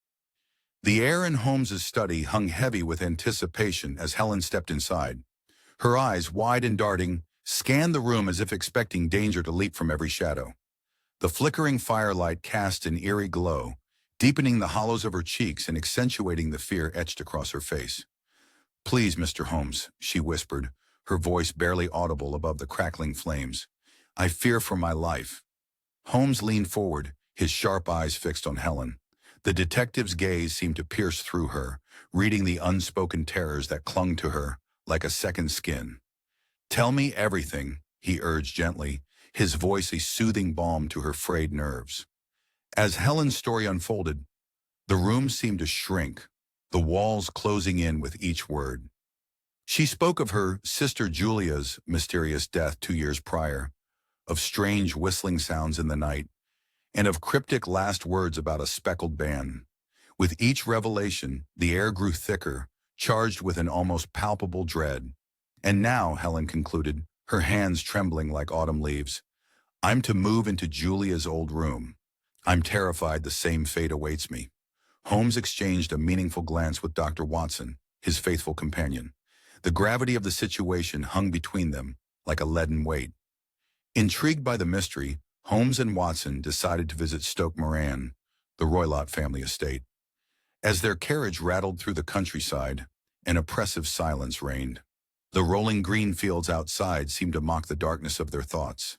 S2: The air in Holmes's study hung heavy with anticipation as Helen stepped inside. Her eyes, wide and darting, scanned the room as if expecting danger to leap from every shadow. The flickering firelight cast an eerie glow, deepening the hollows of her cheeks and accentuating the fear etched across her face. "Please, Mr. Holmes," she whispered, her voice barely audible above the crackling flames. "I fear for my life." Holmes leaned forward, his sharp eyes fixed on Helen. The detective's gaze seemed to pierce through her, reading the unspoken terrors that clung to her like a second skin. "Tell me everything," he urged gently, his voice a soothing balm to her frayed nerves. As Helen's story unfolded, the room seemed to shrink, the walls closing in with each word. She spoke of her sister Julia's mysterious death 2 years prior, of strange whistling sounds in the night, and of cryptic last words about a speckled band. With each revelation, the air grew thicker, charged with an almost palpable dread. "And now," Helen concluded, her hands trembling like autumn leaves, "I'm to move into Julia's old room. I'm terrified the same fate awaits me." Holmes exchanged a meaningful glance with Dr. Watson, his faithful companion. The gravity of the situation hung between them like a leaden weight. Intrigued by the mystery, Holmes and Watson decided to visit Stoke Moran, the Roylott family estate. As their carriage rattled through the countryside, an oppressive silence reigned. The rolling green fields outside seemed to mock the darkness of their thoughts,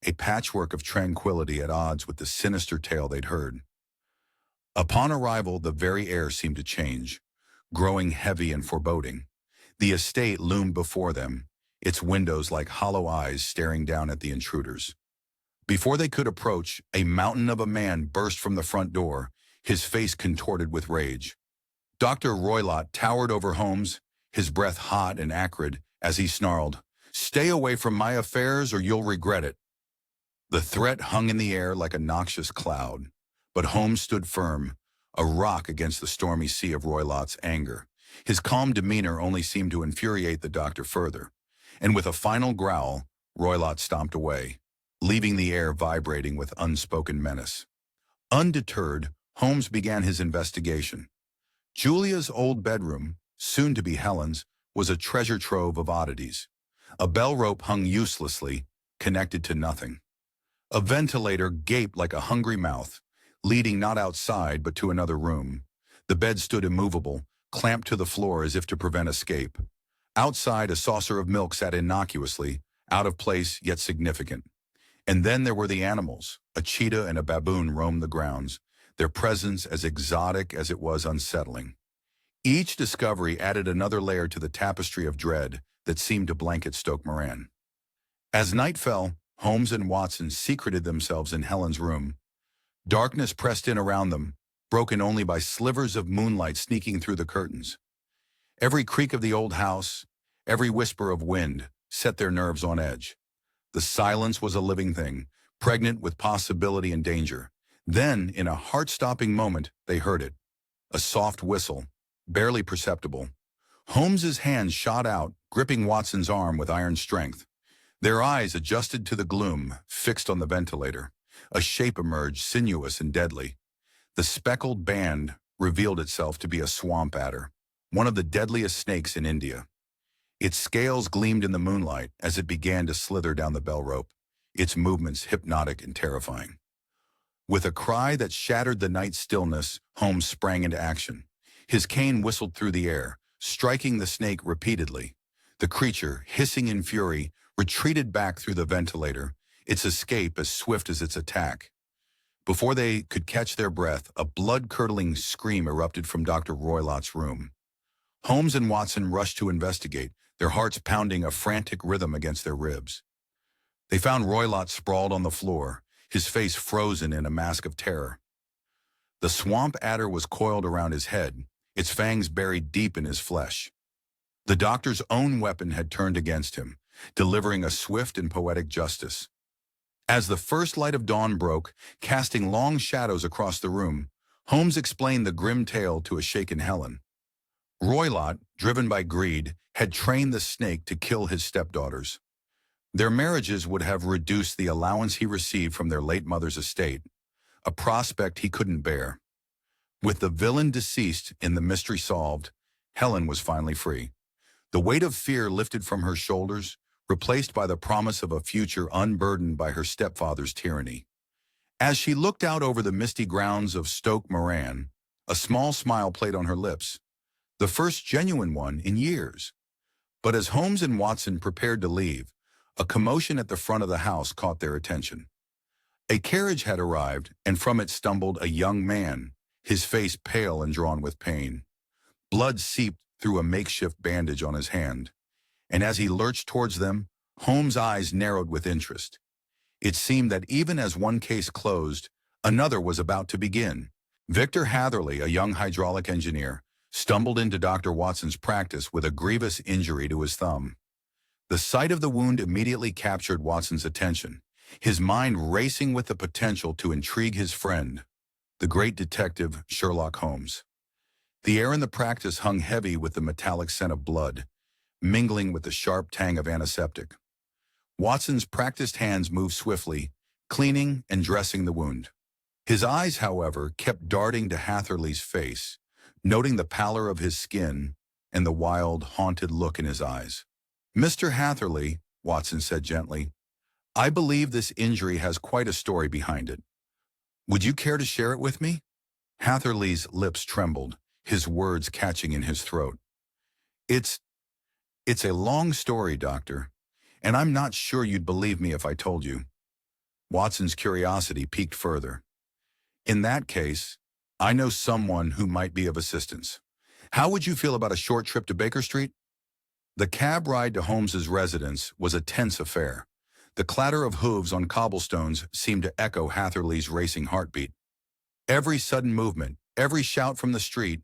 S2: a patchwork of tranquility at odds with the sinister tale they'd heard. Upon arrival, the very air seemed to change, growing heavy and foreboding. The estate loomed before them, its windows like hollow eyes staring down at the intruders. Before they could approach, a mountain of a man burst from the front door, his face contorted with rage. Dr. Roylott towered over Holmes, his breath hot and acrid, as he snarled, "Stay away from my affairs or you'll regret it." The threat hung in the air like a noxious cloud, but Holmes stood firm, a rock against the stormy sea of Roylott's anger. His calm demeanor only seemed to infuriate the doctor further, and with a final growl, Roylott stomped away, leaving the air vibrating with unspoken menace. Undeterred, Holmes began his investigation. Julia's old bedroom, soon to be Helen's, was a treasure trove of oddities. A bell rope hung uselessly, connected to nothing. A ventilator gaped like a hungry mouth, leading not outside but to another room. The bed stood immovable, clamped to the floor as if to prevent escape. Outside, a saucer of milk sat innocuously, out of place yet significant. And then there were the animals. A cheetah and a baboon roamed the grounds, their presence as exotic as it was unsettling. Each discovery added another layer to the tapestry of dread that seemed to blanket Stoke Moran. As night fell, Holmes and Watson secreted themselves in Helen's room. Darkness pressed in around them, broken only by slivers of moonlight sneaking through the curtains. Every creak of the old house, every whisper of wind, set their nerves on edge. The silence was a living thing, pregnant with possibility and danger. Then, in a heart-stopping moment, they heard it. A soft whistle, barely perceptible. Holmes's hands shot out, gripping Watson's arm with iron strength. Their eyes adjusted to the gloom, fixed on the ventilator. A shape emerged, sinuous and deadly. The speckled band revealed itself to be a swamp adder, one of the deadliest snakes in India. Its scales gleamed in the moonlight as it began to slither down the bell rope, its movements hypnotic and terrifying. With a cry that shattered the night stillness, Holmes sprang into action. His cane whistled through the air, striking the snake repeatedly. The creature, hissing in fury, retreated back through the ventilator, its escape as swift as its attack. Before they could catch their breath, a blood-curdling scream erupted from Dr. Roylott's room. Holmes and Watson rushed to investigate, their hearts pounding a frantic rhythm against their ribs. They found Roylott sprawled on the floor, his face frozen in a mask of terror. The swamp adder was coiled around his head, its fangs buried deep in his flesh. The doctor's own weapon had turned against him, delivering a swift and poetic justice. As the first light of dawn broke, casting long shadows across the room, Holmes explained the grim tale to a shaken Helen. Roylott, driven by greed, had trained the snake to kill his stepdaughters. Their marriages would have reduced the allowance he received from their late mother's estate, a prospect he couldn't bear. With the villain deceased and the mystery solved, Helen was finally free. The weight of fear lifted from her shoulders, replaced by the promise of a future unburdened by her stepfather's tyranny. As she looked out over the misty grounds of Stoke Moran, a small smile played on her lips, the first genuine one in years. But as Holmes and Watson prepared to leave, a commotion at the front of the house caught their attention. A carriage had arrived, and from it stumbled a young man, his face pale and drawn with pain. Blood seeped through a makeshift bandage on his hand, and as he lurched towards them, Holmes' eyes narrowed with interest. It seemed that even as one case closed, another was about to begin. Victor Hatherley, a young hydraulic engineer, stumbled into Dr. Watson's practice with a grievous injury to his thumb. The sight of the wound immediately captured Watson's attention, his mind racing with the potential to intrigue his friend, the great detective Sherlock Holmes. The air in the practice hung heavy with the metallic scent of blood, mingling with the sharp tang of antiseptic. Watson's practiced hands moved swiftly, cleaning and dressing the wound. His eyes, however, kept darting to Hatherley's face, noting the pallor of his skin and the wild, haunted look in his eyes. "Mr. Hatherley," Watson said gently, "I believe this injury has quite a story behind it. Would you care to share it with me?" Hatherley's lips trembled, his words catching in his throat. It's a long story, Doctor, and I'm not sure you'd believe me if I told you." Watson's curiosity piqued further. "In that case, I know someone who might be of assistance. How would you feel about a short trip to Baker Street?" The cab ride to Holmes's residence was a tense affair. The clatter of hooves on cobblestones seemed to echo Hatherley's racing heartbeat. Every sudden movement, every shout from the street,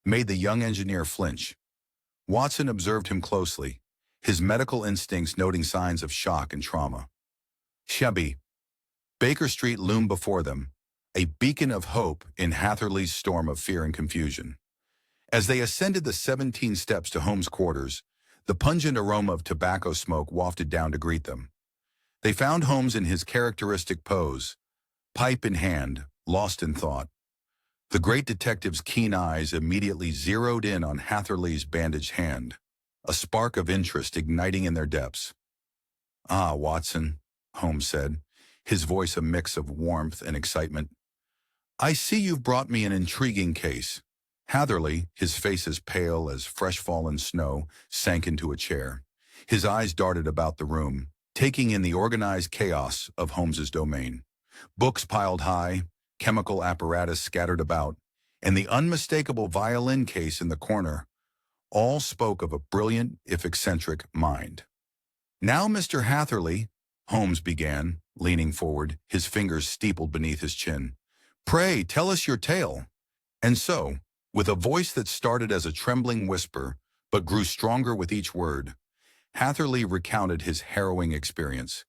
S2: made the young engineer flinch. Watson observed him closely, his medical instincts noting signs of shock and trauma. Shabby. Baker Street loomed before them, a beacon of hope in Hatherley's storm of fear and confusion. As they ascended the 17 steps to Holmes' quarters, the pungent aroma of tobacco smoke wafted down to greet them. They found Holmes in his characteristic pose, pipe in hand, lost in thought. The great detective's keen eyes immediately zeroed in on Hatherley's bandaged hand, a spark of interest igniting in their depths. "Ah, Watson," Holmes said, his voice a mix of warmth and excitement. "I see you've brought me an intriguing case." Hatherley, his face as pale as fresh-fallen snow, sank into a chair. His eyes darted about the room, taking in the organized chaos of Holmes's domain. Books piled high, chemical apparatus scattered about, and the unmistakable violin case in the corner all spoke of a brilliant, if eccentric, mind. "Now, Mr. Hatherley," Holmes began, leaning forward, his fingers steepled beneath his chin, "pray tell us your tale." And so, with a voice that started as a trembling whisper, but grew stronger with each word, Hatherley recounted his harrowing experience.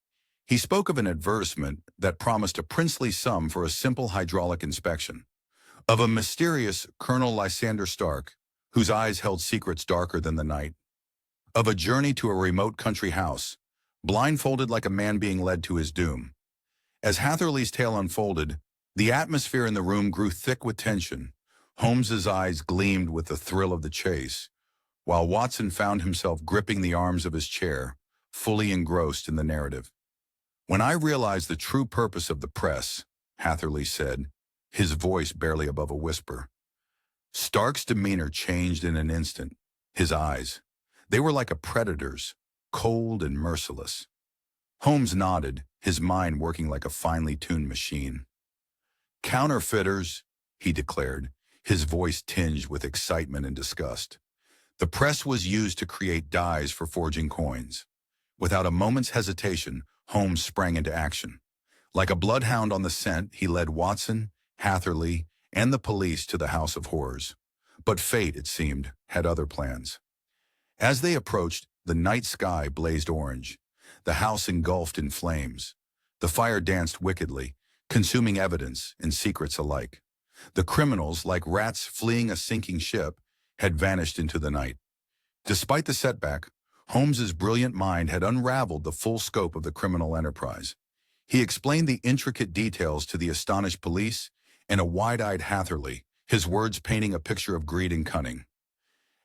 S2: He spoke of an advertisement that promised a princely sum for a simple hydraulic inspection, of a mysterious Colonel Lysander Stark, whose eyes held secrets darker than the night, of a journey to a remote country house, blindfolded like a man being led to his doom. As Hatherley's tale unfolded, the atmosphere in the room grew thick with tension. Holmes's eyes gleamed with the thrill of the chase, while Watson found himself gripping the arms of his chair, fully engrossed in the narrative. "When I realized the true purpose of the press," Hatherley said, his voice barely above a whisper, Stark's demeanor changed in an instant. His eyes, they were like a predator's, cold and merciless. Holmes nodded, his mind working like a finely tuned machine. "Counterfeiters," he declared, his voice tinged with excitement and disgust. "The press was used to create dyes for forging coins." Without a moment's hesitation, Holmes sprang into action. Like a bloodhound on the scent, he led Watson, Hatherley, and the police to the House of Horrors. But fate, it seemed, had other plans. As they approached, the night sky blazed orange, the house engulfed in flames. The fire danced wickedly, consuming evidence and secrets alike. The criminals, like rats fleeing a sinking ship, had vanished into the night. Despite the setback, Holmes's brilliant mind had unraveled the full scope of the criminal enterprise. He explained the intricate details to the astonished police and a wide-eyed Hatherley, his words painting a picture of greed and cunning.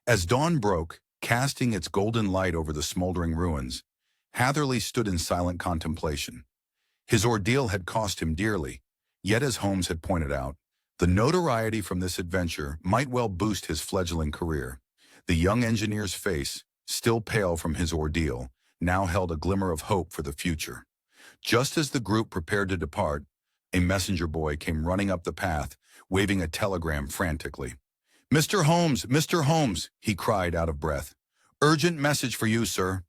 S2: As dawn broke, casting its golden light over the smoldering ruins, Hatherley stood in silent contemplation. His ordeal had cost him dearly, yet as Holmes had pointed out, the notoriety from this adventure might well boost his fledgling career. The young engineer's face, still pale from his ordeal, now held a glimmer of hope for the future. Just as the group prepared to depart, a messenger boy came running up the path, waving a telegram frantically. "Mr. Holmes," he cried out of breath. "Urgent message for you, sir."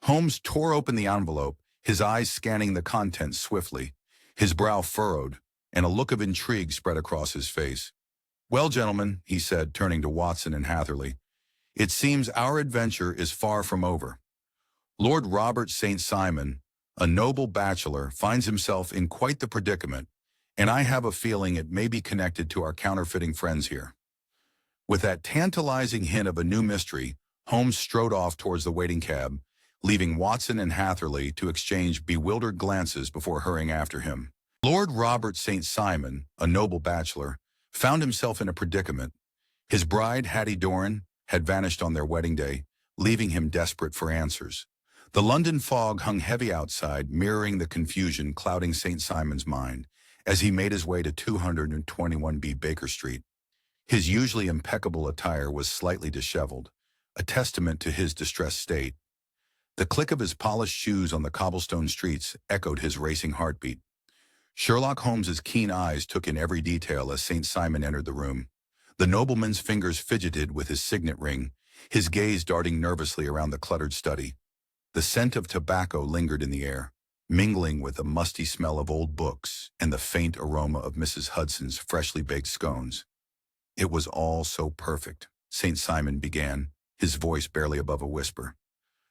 S2: Holmes tore open the envelope, his eyes scanning the contents swiftly. His brow furrowed, and a look of intrigue spread across his face. "Well, gentlemen," he said, turning to Watson and Hatherley, "it seems our adventure is far from over. Lord Robert St. Simon, a noble bachelor, finds himself in quite the predicament, and I have a feeling it may be connected to our counterfeiting friends here." With that tantalizing hint of a new mystery, Holmes strode off towards the waiting cab, leaving Watson and Hatherley to exchange bewildered glances before hurrying after him. Lord Robert St. Simon, a noble bachelor, found himself in a predicament. His bride, Hattie Doran, had vanished on their wedding day, leaving him desperate for answers. The London fog hung heavy outside, mirroring the confusion clouding St. Simon's mind as he made his way to 221B Baker Street. His usually impeccable attire was slightly disheveled, a testament to his distressed state. The click of his polished shoes on the cobblestone streets echoed his racing heartbeat. Sherlock Holmes's keen eyes took in every detail as St. Simon entered the room. The nobleman's fingers fidgeted with his signet ring, his gaze darting nervously around the cluttered study. The scent of tobacco lingered in the air, mingling with the musty smell of old books and the faint aroma of Mrs. Hudson's freshly baked scones. It was all so perfect, St. Simon began, his voice barely above a whisper.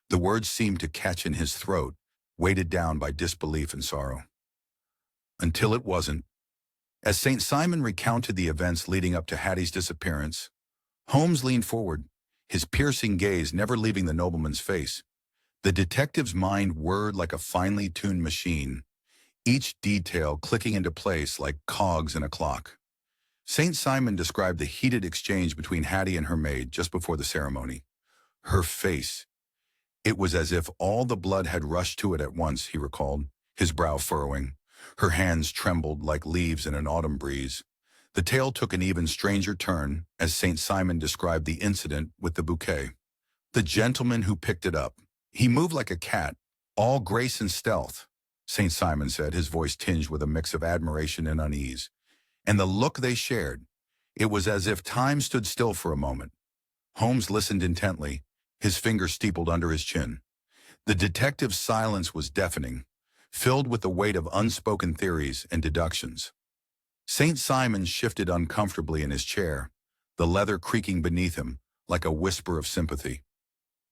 S2: The words seemed to catch in his throat, weighted down by disbelief and sorrow. Until it wasn't. As St. Simon recounted the events leading up to Hattie's disappearance, Holmes leaned forward, his piercing gaze never leaving the nobleman's face. The detective's mind whirred like a finely tuned machine, each detail clicking into place like cogs in a clock. St. Simon described the heated exchange between Hattie and her maid just before the ceremony. Her face. It was as if all the blood had rushed to it at once, he recalled, his brow furrowing. Her hands trembled like leaves in an autumn breeze. The tale took an even stranger turn as St. Simon described the incident with the bouquet. The gentleman who picked it up. He moved like a cat, all grace and stealth, St. Simon said, his voice tinged with a mix of admiration and unease. And the look they shared. It was as if time stood still for a moment. Holmes listened intently, his fingers steepled under his chin. The detective's silence was deafening, filled with the weight of unspoken theories and deductions. St. Simon shifted uncomfortably in his chair, the leather creaking beneath him like a whisper of sympathy.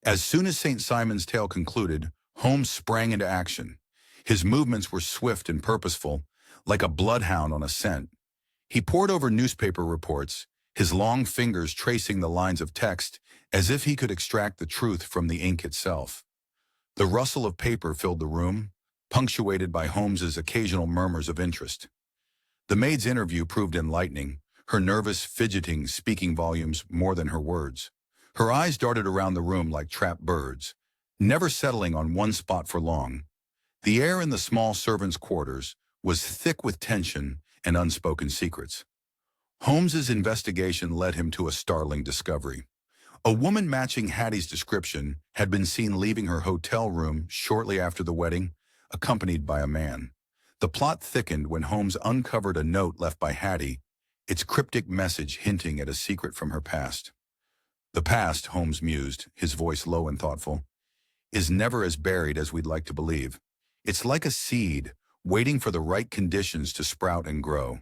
S2: As soon as St. Simon's tale concluded, Holmes sprang into action. His movements were swift and purposeful, like a bloodhound on a scent. He pored over newspaper reports, his long fingers tracing the lines of text as if he could extract the truth from the ink itself. The rustle of paper filled the room, punctuated by Holmes's occasional murmurs of interest. The maid's interview proved enlightening, her nervous fidgeting speaking volumes more than her words. Her eyes darted around the room like trapped birds, never settling on one spot for long. The air in the small servants' quarters was thick with tension and unspoken secrets. Holmes's investigation led him to a startling discovery. A woman matching Hattie's description had been seen leaving her hotel room shortly after the wedding, accompanied by a man. The plot thickened when Holmes uncovered a note left by Hattie, its cryptic message hinting at a secret from her past. The past, Holmes mused, his voice low and thoughtful, is never as buried as we'd like to believe. It's like a seed, waiting for the right conditions to sprout and grow.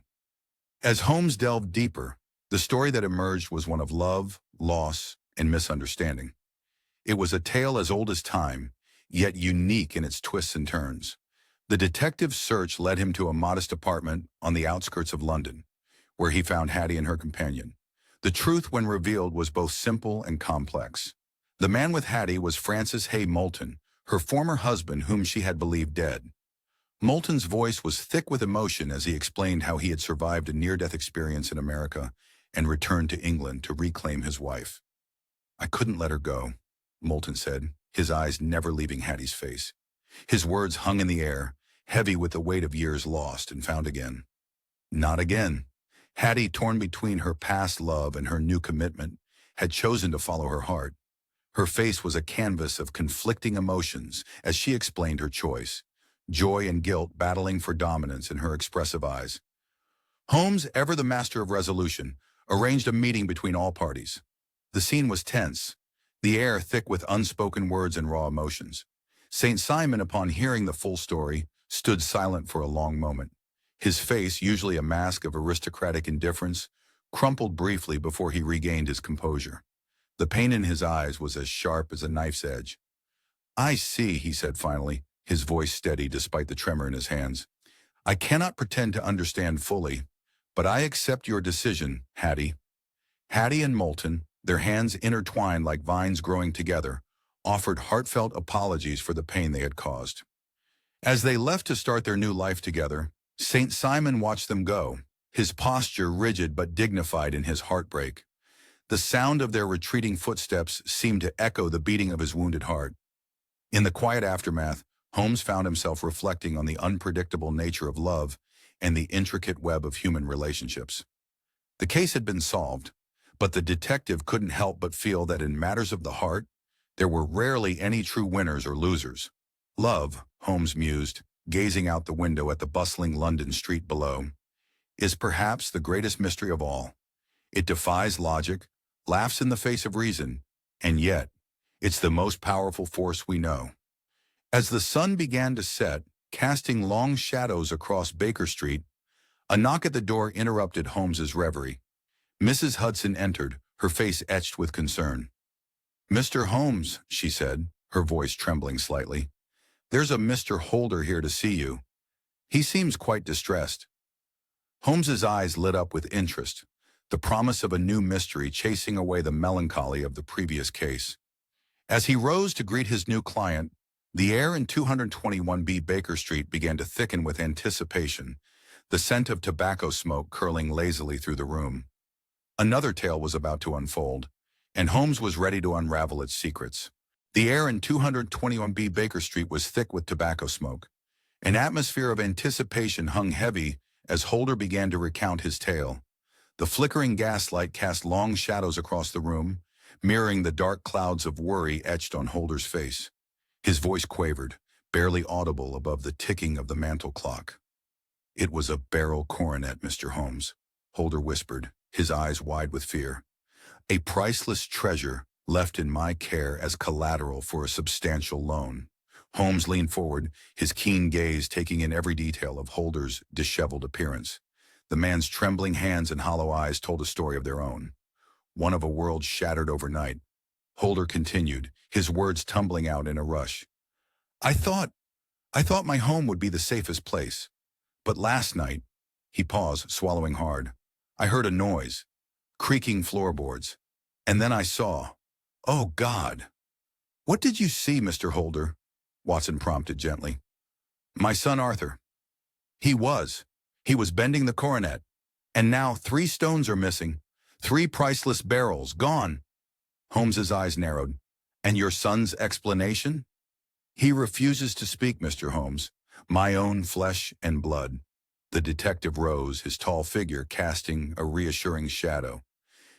S2: As Holmes delved deeper, the story that emerged was one of love, loss, and misunderstanding. It was a tale as old as time, yet unique in its twists and turns. The detective's search led him to a modest apartment on the outskirts of London, where he found Hattie and her companion. The truth, when revealed, was both simple and complex. The man with Hattie was Francis Hay Moulton, her former husband whom she had believed dead. Moulton's voice was thick with emotion as he explained how he had survived a near-death experience in America and returned to England to reclaim his wife. "I couldn't let her go," Moulton said, his eyes never leaving Hattie's face. His words hung in the air, heavy with the weight of years lost and found again. Not again. Hattie, torn between her past love and her new commitment, had chosen to follow her heart. Her face was a canvas of conflicting emotions as she explained her choice, joy and guilt battling for dominance in her expressive eyes. Holmes, ever the master of resolution, arranged a meeting between all parties. The scene was tense, the air thick with unspoken words and raw emotions. St. Simon, upon hearing the full story, stood silent for a long moment. His face, usually a mask of aristocratic indifference, crumpled briefly before he regained his composure. The pain in his eyes was as sharp as a knife's edge. "I see," he said finally, his voice steady despite the tremor in his hands. "I cannot pretend to understand fully, but I accept your decision, Hattie." Hattie and Moulton, their hands intertwined like vines growing together, offered heartfelt apologies for the pain they had caused. As they left to start their new life together, St. Simon watched them go, his posture rigid but dignified in his heartbreak. The sound of their retreating footsteps seemed to echo the beating of his wounded heart. In the quiet aftermath, Holmes found himself reflecting on the unpredictable nature of love and the intricate web of human relationships. The case had been solved, but the detective couldn't help but feel that in matters of the heart, there were rarely any true winners or losers. Love, Holmes mused, gazing out the window at the bustling London street below, is perhaps the greatest mystery of all. It defies logic, laughs in the face of reason, and yet, it's the most powerful force we know. As the sun began to set, casting long shadows across Baker Street, a knock at the door interrupted Holmes's reverie. Mrs. Hudson entered, her face etched with concern. "Mr. Holmes," she said, her voice trembling slightly. "There's a Mr. Holder here to see you. He seems quite distressed." Holmes's eyes lit up with interest, the promise of a new mystery chasing away the melancholy of the previous case. As he rose to greet his new client, the air in 221B Baker Street began to thicken with anticipation, the scent of tobacco smoke curling lazily through the room. Another tale was about to unfold, and Holmes was ready to unravel its secrets. The air in 221B Baker Street was thick with tobacco smoke. An atmosphere of anticipation hung heavy as Holder began to recount his tale. The flickering gaslight cast long shadows across the room, mirroring the dark clouds of worry etched on Holder's face. His voice quavered, barely audible above the ticking of the mantel clock. "It was a Beryl coronet, Mr. Holmes," Holder whispered, his eyes wide with fear. "A priceless treasure left in my care as collateral for a substantial loan." Holmes leaned forward, his keen gaze taking in every detail of Holder's disheveled appearance. The man's trembling hands and hollow eyes told a story of their own, one of a world shattered overnight. Holder continued, his words tumbling out in a rush. I thought my home would be the safest place. But last night," he paused, swallowing hard, "I heard a noise, creaking floorboards. And then I saw, oh God." "What did you see, Mr. Holder?" Watson prompted gently. "My son Arthur. He was bending the coronet. And now 3 stones are missing. 3 priceless barrels, gone." Holmes's eyes narrowed. "And your son's explanation?" "He refuses to speak, Mr. Holmes. My own flesh and blood." The detective rose, his tall figure casting a reassuring shadow.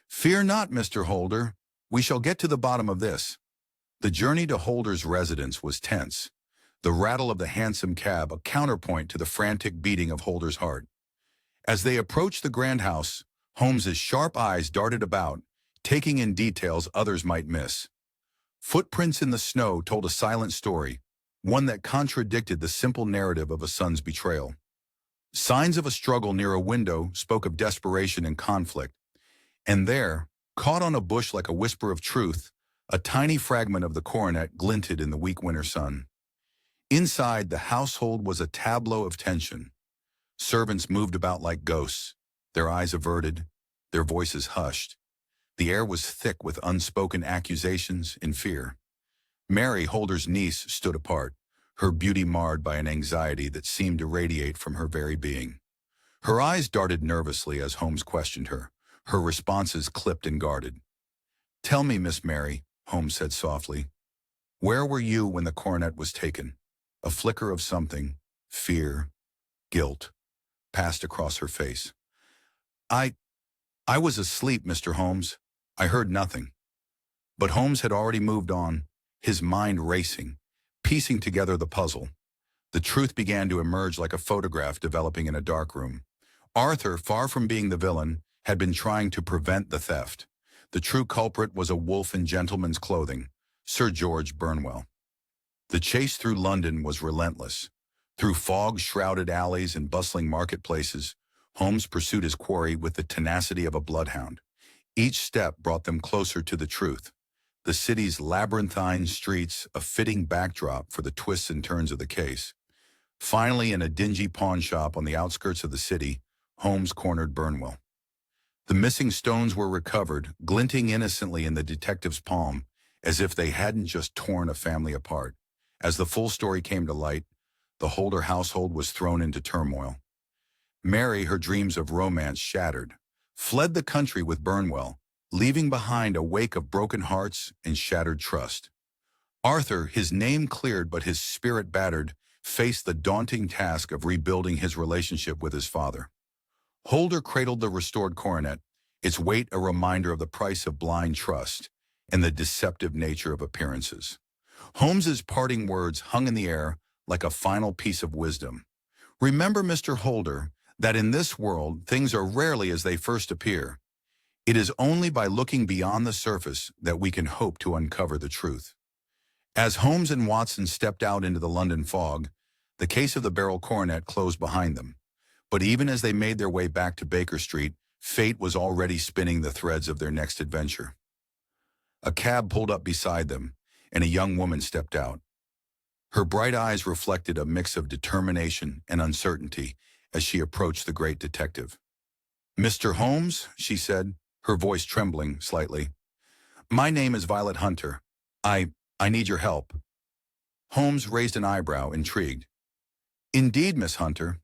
S2: "Fear not, Mr. Holder. We shall get to the bottom of this." The journey to Holder's residence was tense, the rattle of the hansom cab a counterpoint to the frantic beating of Holder's heart. As they approached the grand house, Holmes's sharp eyes darted about, taking in details others might miss. Footprints in the snow told a silent story, one that contradicted the simple narrative of a son's betrayal. Signs of a struggle near a window spoke of desperation and conflict, and there, caught on a bush like a whisper of truth, a tiny fragment of the coronet glinted in the weak winter sun. Inside, the household was a tableau of tension. Servants moved about like ghosts, their eyes averted, their voices hushed. The air was thick with unspoken accusations and fear. Mary, Holder's niece, stood apart, her beauty marred by an anxiety that seemed to radiate from her very being. Her eyes darted nervously as Holmes questioned her, her responses clipped and guarded. "Tell me, Miss Mary," Holmes said softly, "where were you when the coronet was taken?" A flicker of something, fear, guilt, passed across her face. I was asleep, Mr. Holmes. I heard nothing." But Holmes had already moved on, his mind racing, piecing together the puzzle. The truth began to emerge like a photograph developing in a dark room. Arthur, far from being the villain, had been trying to prevent the theft. The true culprit was a wolf in gentleman's clothing, Sir George Burnwell. The chase through London was relentless. Through fog-shrouded alleys and bustling marketplaces, Holmes pursued his quarry with the tenacity of a bloodhound. Each step brought them closer to the truth. The city's labyrinthine streets, a fitting backdrop for the twists and turns of the case. Finally, in a dingy pawn shop on the outskirts of the city, Holmes cornered Burnwell. The missing stones were recovered, glinting innocently in the detective's palm, as if they hadn't just torn a family apart. As the full story came to light, the Holder household was thrown into turmoil. Mary, her dreams of romance shattered, fled the country with Burnwell, leaving behind a wake of broken hearts and shattered trust. Arthur, his name cleared but his spirit battered, faced the daunting task of rebuilding his relationship with his father. Holder cradled the restored coronet, its weight a reminder of the price of blind trust and the deceptive nature of appearances. Holmes's parting words hung in the air like a final piece of wisdom. "Remember, Mr. Holder, that in this world things are rarely as they first appear. It is only by looking beyond the surface that we can hope to uncover the truth." As Holmes and Watson stepped out into the London fog, the case of the Beryl coronet closed behind them. But even as they made their way back to Baker Street, Fate was already spinning the threads of their next adventure. A cab pulled up beside them, and a young woman stepped out. Her bright eyes reflected a mix of determination and uncertainty as she approached the great detective. "Mr. Holmes," she said, her voice trembling slightly. "My name is Violet Hunter. I need your help." Holmes raised an eyebrow, intrigued. "Indeed, Miss Hunter.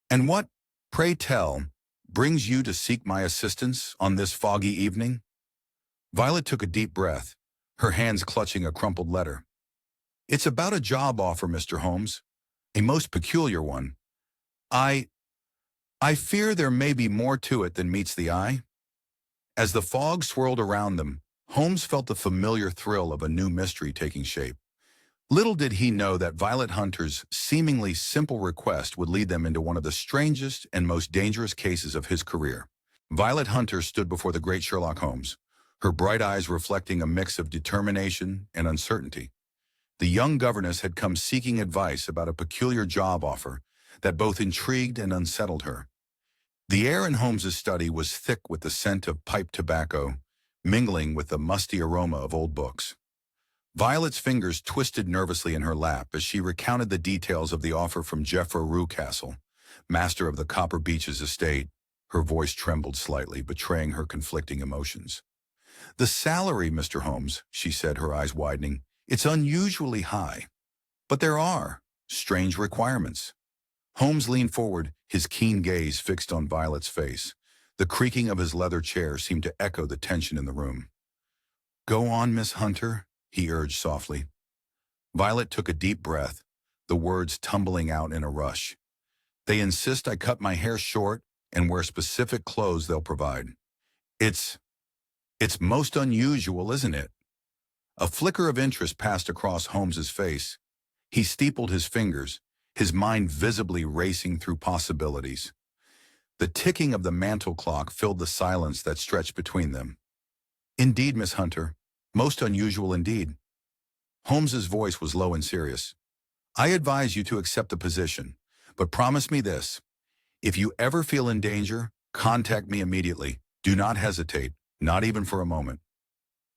S2: And what, pray tell, brings you to seek my assistance on this foggy evening?" Violet took a deep breath, her hands clutching a crumpled letter. "It's about a job offer, Mr. Holmes, a most peculiar one. I fear there may be more to it than meets the eye." As the fog swirled around them, Holmes felt the familiar thrill of a new mystery taking shape. Little did he know that Violet Hunter's seemingly simple request would lead them into one of the strangest and most dangerous cases of his career. Violet Hunter stood before the great Sherlock Holmes, her bright eyes reflecting a mix of determination and uncertainty. The young governess had come seeking advice about a peculiar job offer that both intrigued and unsettled her. The air in Holmes's study was thick with the scent of pipe tobacco, mingling with the musty aroma of old books. Violet's fingers twisted nervously in her lap as she recounted the details of the offer from Geoffrey Rucastle, master of the Copper Beeches estate. Her voice trembled slightly, betraying her conflicting emotions. "The salary, Mr. Holmes," she said, her eyes widening, "it's unusually high. But there are strange requirements." Holmes leaned forward, his keen gaze fixed on Violet's face. The creaking of his leather chair seemed to echo the tension in the room. "Go on, Miss Hunter," he urged softly. Violet took a deep breath, the words tumbling out in a rush. "They insist I cut my hair short and wear specific clothes they'll provide. It's most unusual, isn't it?" A flicker of interest passed across Holmes's face. He steepled his fingers, his mind visibly racing through possibilities. The ticking of the mantel clock filled the silence that stretched between them. "Indeed, Miss Hunter, most unusual indeed." Holmes's voice was low and serious. "I advise you to accept the position, but promise me this. If you ever feel in danger, contact me immediately. Do not hesitate, not even for a moment."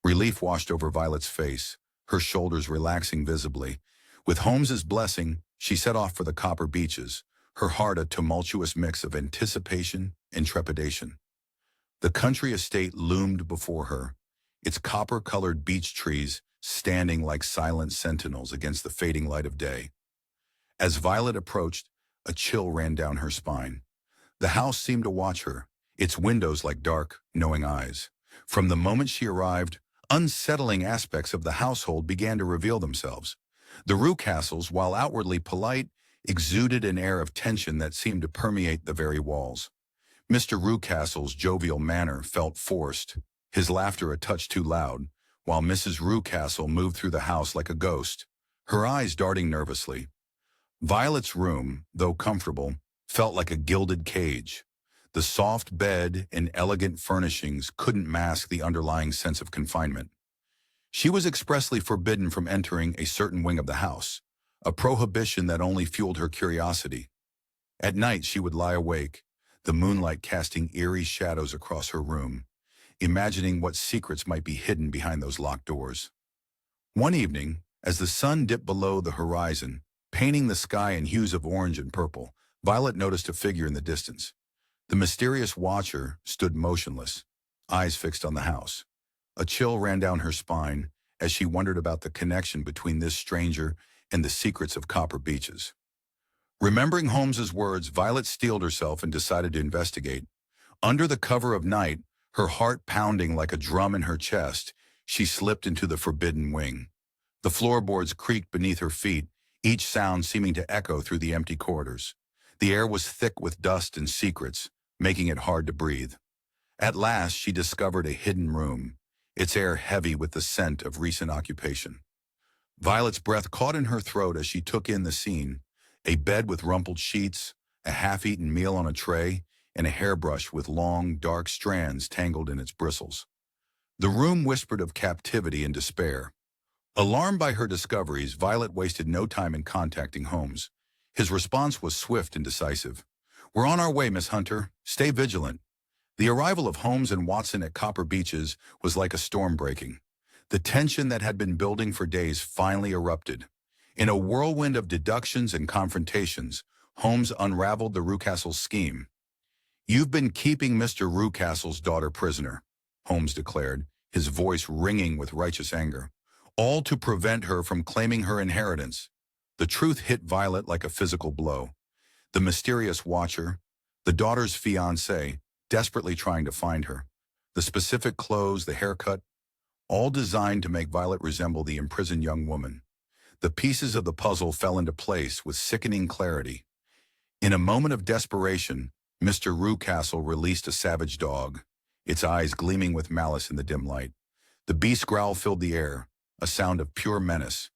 S2: Relief washed over Violet's face, her shoulders relaxing visibly. With Holmes's blessing, she set off for the Copper Beeches, her heart a tumultuous mix of anticipation and trepidation. The country estate loomed before her, its copper-colored beech trees standing like silent sentinels against the fading light of day. As Violet approached, a chill ran down her spine. The house seemed to watch her, its windows like dark, knowing eyes. From the moment she arrived, unsettling aspects of the household began to reveal themselves. The Rucastles, while outwardly polite, exuded an air of tension that seemed to permeate the very walls. Mr. Rucastle's jovial manner felt forced, his laughter a touch too loud, while Mrs. Rucastle moved through the house like a ghost, her eyes darting nervously. Violet's room, though comfortable, felt like a gilded cage. The soft bed and elegant furnishings couldn't mask the underlying sense of confinement. She was expressly forbidden from entering a certain wing of the house, a prohibition that only fueled her curiosity. At night she would lie awake, the moonlight casting eerie shadows across her room, imagining what secrets might be hidden behind those locked doors. One evening, as the sun dipped below the horizon, painting the sky in hues of orange and purple, Violet noticed a figure in the distance. The mysterious watcher stood motionless, eyes fixed on the house. A chill ran down her spine as she wondered about the connection between this stranger and the secrets of Copper Beeches. Remembering Holmes's words, Violet steeled herself and decided to investigate. Under the cover of night, her heart pounding like a drum in her chest, she slipped into the forbidden wing. The floorboards creaked beneath her feet, each sound seeming to echo through the empty corridors. The air was thick with dust and secrets, making it hard to breathe. At last, she discovered a hidden room, its air heavy with the scent of recent occupation. Violet's breath caught in her throat as she took in the scene, a bed with rumpled sheets, a half-eaten meal on a tray, and a hairbrush with long, dark strands tangled in its bristles. The room whispered of captivity and despair. Alarmed by her discoveries, Violet wasted no time in contacting Holmes. His response was swift and decisive. "We're on our way, Miss Hunter. Stay vigilant." The arrival of Holmes and Watson at Copper Beeches was like a storm breaking. The tension that had been building for days finally erupted. In a whirlwind of deductions and confrontations, Holmes unraveled the Rucastle's scheme. "You've been keeping Mr. Rucastle's daughter prisoner," Holmes declared, his voice ringing with righteous anger, "all to prevent her from claiming her inheritance." The truth hit Violet like a physical blow. The mysterious watcher, the daughter's fiancé, desperately trying to find her. The specific clothes, the haircut, all designed to make Violet resemble the imprisoned young woman. The pieces of the puzzle fell into place with sickening clarity. In a moment of desperation, Mr. Rucastle released a savage dog, its eyes gleaming with malice in the dim light. The beast's growl filled the air, a sound of pure menace.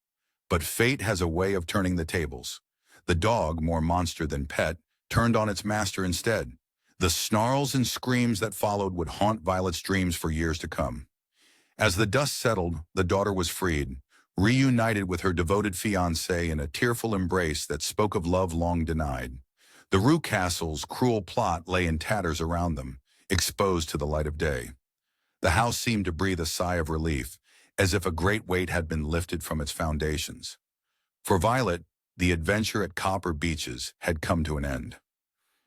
S2: But fate has a way of turning the tables. The dog, more monster than pet, turned on its master instead. The snarls and screams that followed would haunt Violet's dreams for years to come. As the dust settled, the daughter was freed, reunited with her devoted fiancé in a tearful embrace that spoke of love long denied. The Rucastle's cruel plot lay in tatters around them, exposed to the light of day. The house seemed to breathe a sigh of relief, as if a great weight had been lifted from its foundations. For Violet, the adventure at Copper Beeches had come to an end.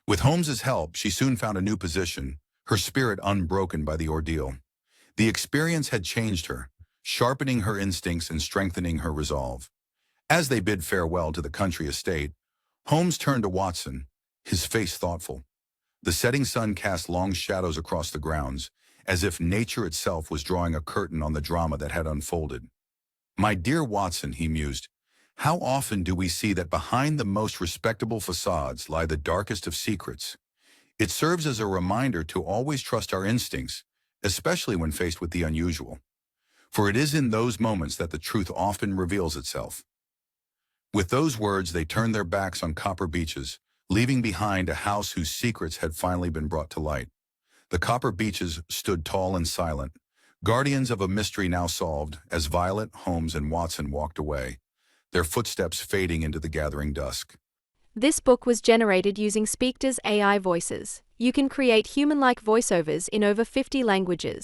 S2: With Holmes's help, she soon found a new position, her spirit unbroken by the ordeal. The experience had changed her, sharpening her instincts and strengthening her resolve. As they bid farewell to the country estate, Holmes turned to Watson, his face thoughtful. The setting sun cast long shadows across the grounds, as if nature itself was drawing a curtain on the drama that had unfolded. "My dear Watson," he mused, "how often do we see that behind the most respectable facades lie the darkest of secrets? It serves as a reminder to always trust our instincts, especially when faced with the unusual. For it is in those moments that the truth often reveals itself." With those words, they turned their backs on Copper Beeches, leaving behind a house whose secrets had finally been brought to light. The Copper Beeches stood tall and silent, guardians of a mystery now solved, as Violet, Holmes, and Watson walked away, their footsteps fading into the gathering dusk.
S1: This book was generated using Spectre's AI voices. You can create human-like voiceovers in over 50 languages.